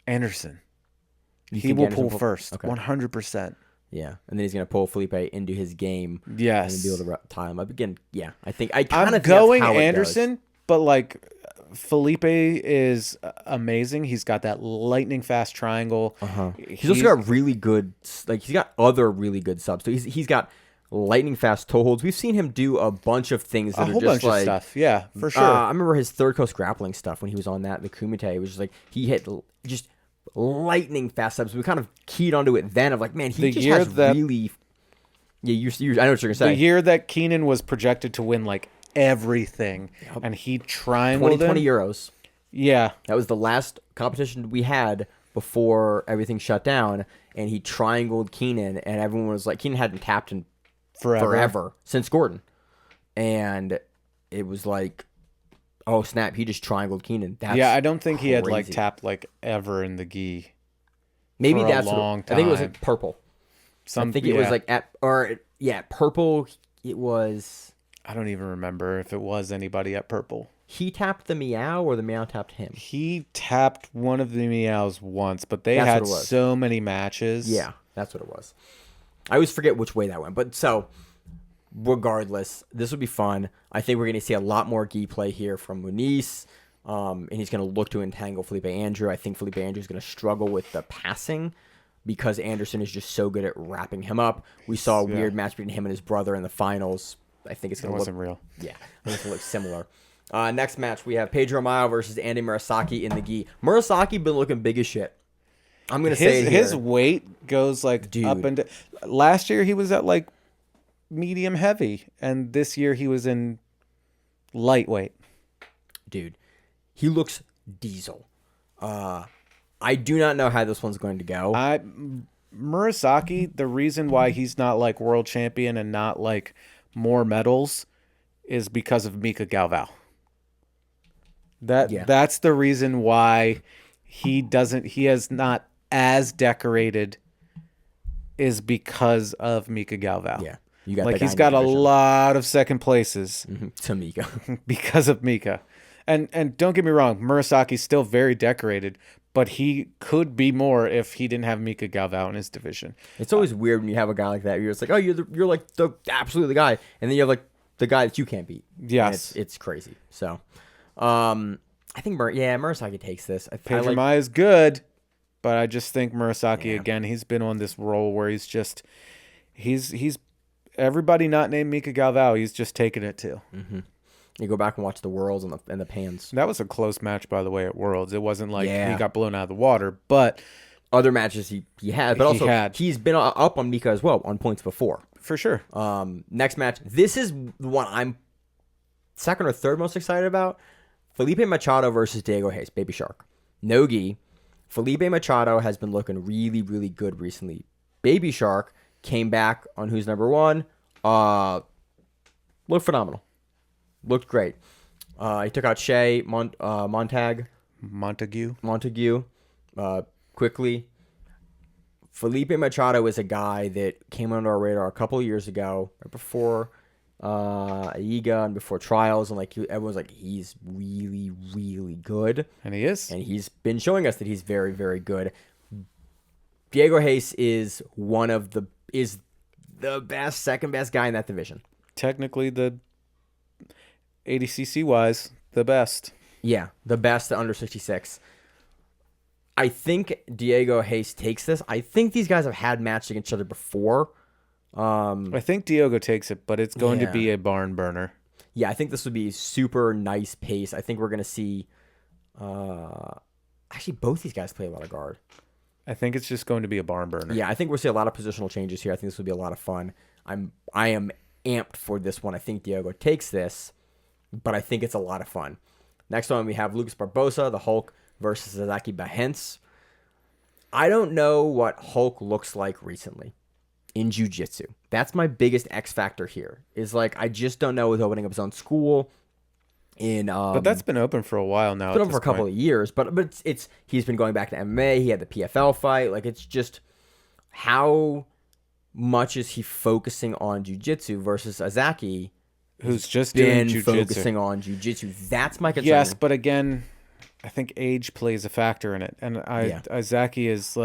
Anderson. He will pull first, okay. 100%. Yeah, and then he's going to pull Felipe into his game. Yes. And be able to tie him up again. Yeah, I think I'm going Anderson, but like Felipe is amazing. He's got that lightning fast triangle. He's also got really good, like he's got other really good subs. So he's got lightning fast toe holds. We've seen him do a bunch of things that a whole bunch of stuff. Yeah, for sure. I remember his third coast grappling stuff when he was on that. The Kumite, it was just like he hit just lightning fast subs. We kind of keyed onto it then of like, man, he just has really. Yeah, I know what you're gonna say. The year that Keenan was projected to win like everything, and he triangled 20 euros. Yeah, that was the last competition we had before everything shut down, and he triangled Keenan, and everyone was like, Keenan hadn't tapped in forever since Gordon, and it was like, oh snap, he just triangled Keenan. I don't think he had like tapped like ever in the gi. Maybe that's a long time. I think it was like purple. I think it was like purple. It was. I don't even remember if it was anybody at purple. He tapped the meow or the meow tapped him. He tapped one of the meows once, but they had so many matches. Yeah, that's what it was. I always forget which way that went. But so, regardless, this will be fun. I think we're going to see a lot more gi play here from Muniz. And he's going to look to entangle Felipe Andrew. I think Felipe Andrew is going to struggle with the passing because Anderson is just so good at wrapping him up. We saw a weird match between him and his brother in the finals. I think it's going to look... It wasn't real. Yeah, I think it's going to look similar. Next match, we have Pedro Mayo versus Andy Murasaki in the gi. Murasaki been looking big as shit. I'm going to say his weight goes like up and down. Last year he was at like medium heavy, and this year he was in lightweight. Dude, he looks diesel. I do not know how this one's going to go. Murasaki, the reason why he's not like world champion and not like more medals is because of Mika Galvao. That's the reason why he is not as decorated is because of Mika Galvao. Yeah. You got like he's got a lot of second places to Mika because of Mika. And don't get me wrong, Murasaki's still very decorated, but he could be more if he didn't have Mika Galvao in his division. It's always weird when you have a guy like that. You're just like, oh, you're like the absolutely guy, and then you have like the guy that you can't beat. Yes. It's crazy. So, I think Murasaki takes this. Pedro Maia is good, but I just think Murasaki, again, he's been on this roll where he's everybody not named Mika Galvao, he's just taking it too. Mm-hmm. You go back and watch the Worlds and the Pans. That was a close match, by the way, at Worlds. It wasn't like he got blown out of the water, but other matches he had, but also he's been up on Mika as well on points before. For sure. Next match. This is the one I'm second or third most excited about. Felipe Machado versus Diego Hayes, Baby Shark. No-gi. Felipe Machado has been looking really, really good recently. Baby Shark came back on Who's Number One. Looked phenomenal. Looked great. He took out Shea Montague quickly. Felipe Machado is a guy that came under our radar a couple of years ago, right before Iga and before trials, and everyone's like, he's really, really good, and he is, and he's been showing us that he's very, very good. Diego Hayes is the best, second best guy in that division. Technically, the ADCC wise, the best. Yeah, the best at under 66. I think Diego Hayes takes this. I think these guys have had matches against each other before. I think Diego takes it, but it's going to be a barn burner. Yeah, I think this would be super nice pace. I think we're going to see... actually, both these guys play a lot of guard. I think it's just going to be a barn burner. Yeah, I think we'll see a lot of positional changes here. I think this will be a lot of fun. I am amped for this one. I think Diego takes this, but I think it's a lot of fun. Next one, we have Lucas Barbosa, the Hulk, versus Sasaki Bahens. I don't know what Hulk looks like recently in jiu-jitsu. That's my biggest X factor here. Is I just don't know. He's opening up his own school. But that's been open for a while now. It's been open for a couple of years, but it's he's been going back to MMA. He had the PFL fight. It's just how much is he focusing on jiu-jitsu versus Sasaki, who's just doing jiu-jitsu. Focusing on jiu-jitsu. That's my concern. Yes, but again, I think age plays a factor in it, and Sasaki is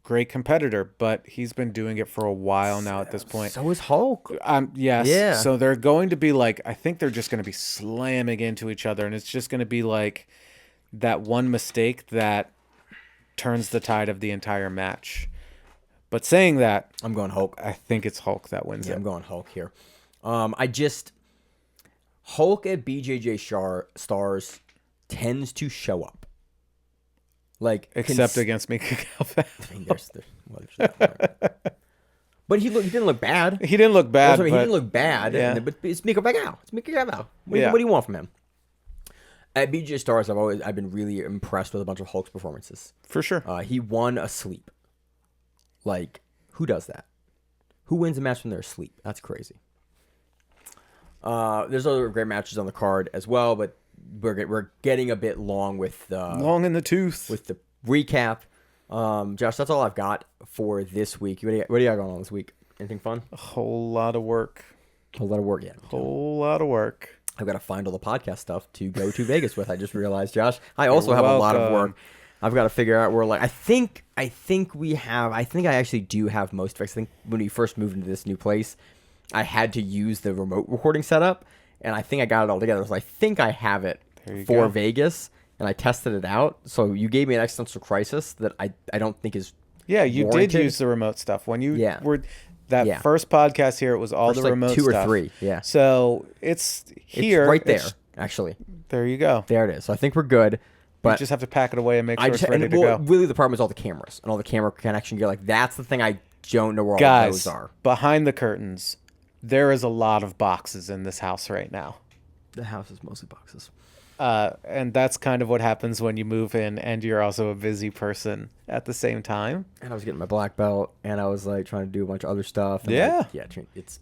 great competitor, but he's been doing it for a while now at this point. So is Hulk. Yes. Yeah. So they're going to be I think they're just going to be slamming into each other, and it's just going to be that one mistake that turns the tide of the entire match. But saying that, I'm going Hulk. I think it's Hulk that wins it. I'm going Hulk here. Hulk at BJJ Stars tends to show up. Except against Mika Galvao. But he didn't look bad. He didn't look bad. He didn't look bad. Yeah. But it's Mika Galvao. It's Mika Galvao. What do you want from him? At BJJ Stars, I've been really impressed with a bunch of Hulk's performances. For sure. He won a sleep. Who does that? Who wins a match when they're asleep? That's crazy. There's other great matches on the card as well, but we're getting a bit long with long in the tooth with the recap. Josh, that's all I've got for this week. What do you got going on this week? Anything fun? A whole lot of work. A lot of work, yeah. Whole lot of work. I've got to find all the podcast stuff to go to Vegas with. I just realized, Josh. I also have a lot of work. I've got to figure out where I think I actually do have most of it. I think when we first moved into this new place, I had to use the remote recording setup, and I think I got it all together. So I think I have it for Vegas, and I tested it out. So you gave me an existential crisis that I don't think is you warranted. did use the remote stuff when you were that first podcast here. It was all the remote 2 stuff. or 3. Yeah. So it's here, it's right there. Actually, there you go. There it is. So I think we're good. But you just have to pack it away and make sure it's ready to go. Really, the problem is all the cameras and all the camera connection gear. That's the thing I don't know where all those are. Behind the curtains, there is a lot of boxes in this house right now. The house is mostly boxes. And that's kind of what happens when you move in and you're also a busy person at the same time. And I was getting my black belt, and I was trying to do a bunch of other stuff. And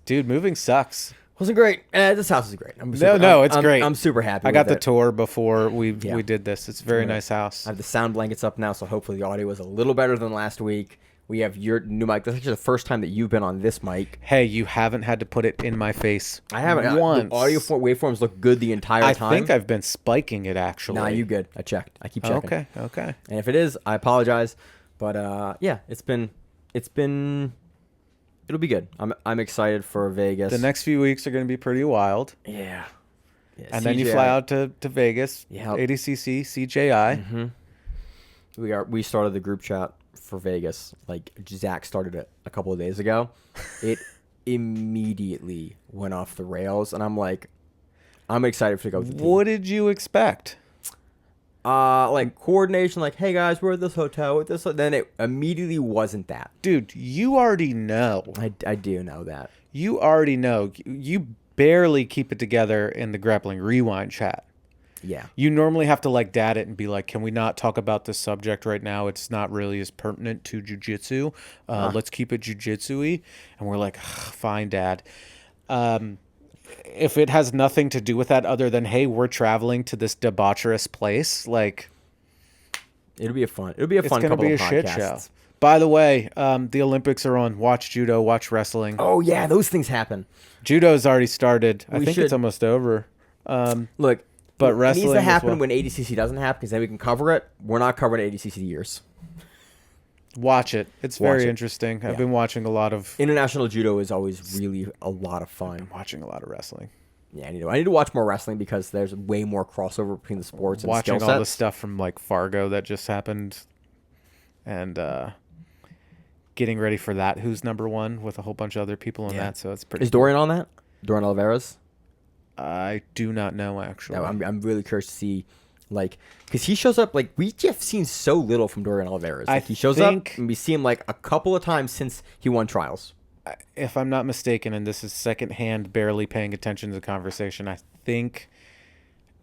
dude, moving sucks. Wasn't great. This house is great. It's great. I'm super happy. I got the tour before we did this. It's a very nice house. I have the sound blankets up now, so hopefully the audio was a little better than last week. We have your new mic. That's actually the first time that you've been on this mic. Hey, you haven't had to put it in my face. I haven't. Once. The audio waveforms look good the entire time. I think I've been spiking it, actually. Nah, you good. I checked. I keep checking. Okay. And if it is, I apologize. But it's been It'll be good. I'm excited for Vegas. The next few weeks are going to be pretty wild. Yeah. And then you fly out to Vegas. Yeah. ADCC, CJI. Mm-hmm. We started the group chat for Vegas. Like Zach started it a couple of days ago. It immediately went off the rails, and I'm like, I'm excited to go with the team. What did you expect? Like coordination, like, hey guys, we're at this hotel with this. Then it immediately wasn't that. Dude, you already know. I do know that. You already know. You barely keep it together in the Grappling Rewind chat. Yeah. You normally have to like dad it and be like, can we not talk about this subject right now? It's not really as pertinent to jiu-jitsu. Let's keep it jiu-jitsu-y. And we're like, fine, Dad. If it has nothing to do with that other than, hey, we're traveling to this debaucherous place, like... It'll be a fun couple of podcasts. It's going to be a shit show. By the way, the Olympics are on. Watch judo, watch wrestling. Oh, yeah, those things happen. Judo's already started. I think it's almost over. Look... But wrestling needs to happen when ADCC doesn't happen because then we can cover it. We're not covering ADCC years. Watch it. It's very interesting. Yeah. I've been watching a lot of... International Judo is always really a lot of fun. I'm watching a lot of wrestling. Yeah, I need to watch more wrestling because there's way more crossover between the sports and watching skill sets. All the stuff from like Fargo that just happened and getting ready for that Who's Number One with a whole bunch of other people in that. So it's pretty... Is Dorian on that? Dorian Oliveras? I do not know, actually. No, I'm really curious to see, like, because he shows up, like, we have seen so little from Dorian Oliveras. Like, he shows up, and we see him, like, a couple of times since he won trials. If I'm not mistaken, and this is secondhand, barely paying attention to the conversation, I think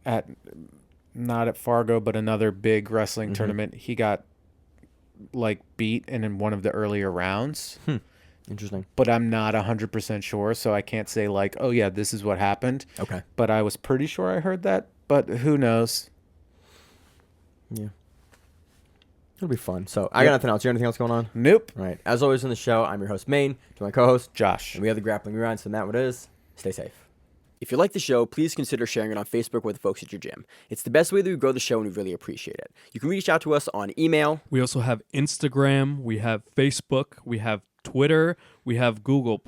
not at Fargo, but another big wrestling tournament, he got, like, beat in one of the earlier rounds. Interesting. But I'm not 100% sure, so I can't say like, oh, yeah, this is what happened. Okay. But I was pretty sure I heard that, but who knows? Yeah. It'll be fun. So I got nothing else. You got anything else going on? Nope. All right. As always on the show, I'm your host, Maine, to my co-host, Josh. And we have the Grappling Rewind, so that what it is. Stay safe. If you like the show, please consider sharing it on Facebook with the folks at your gym. It's the best way that we grow the show, and we really appreciate it. You can reach out to us on email. We also have Instagram. We have Facebook. We have Twitter, we have Google+.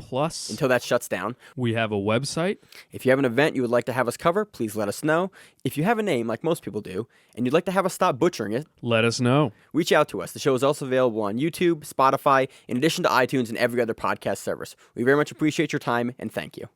Until that shuts down. We have a website. If you have an event you would like to have us cover, please let us know. If you have a name, like most people do, and you'd like to have us stop butchering it, let us know. Reach out to us. The show is also available on YouTube, Spotify, in addition to iTunes and every other podcast service. We very much appreciate your time, and thank you.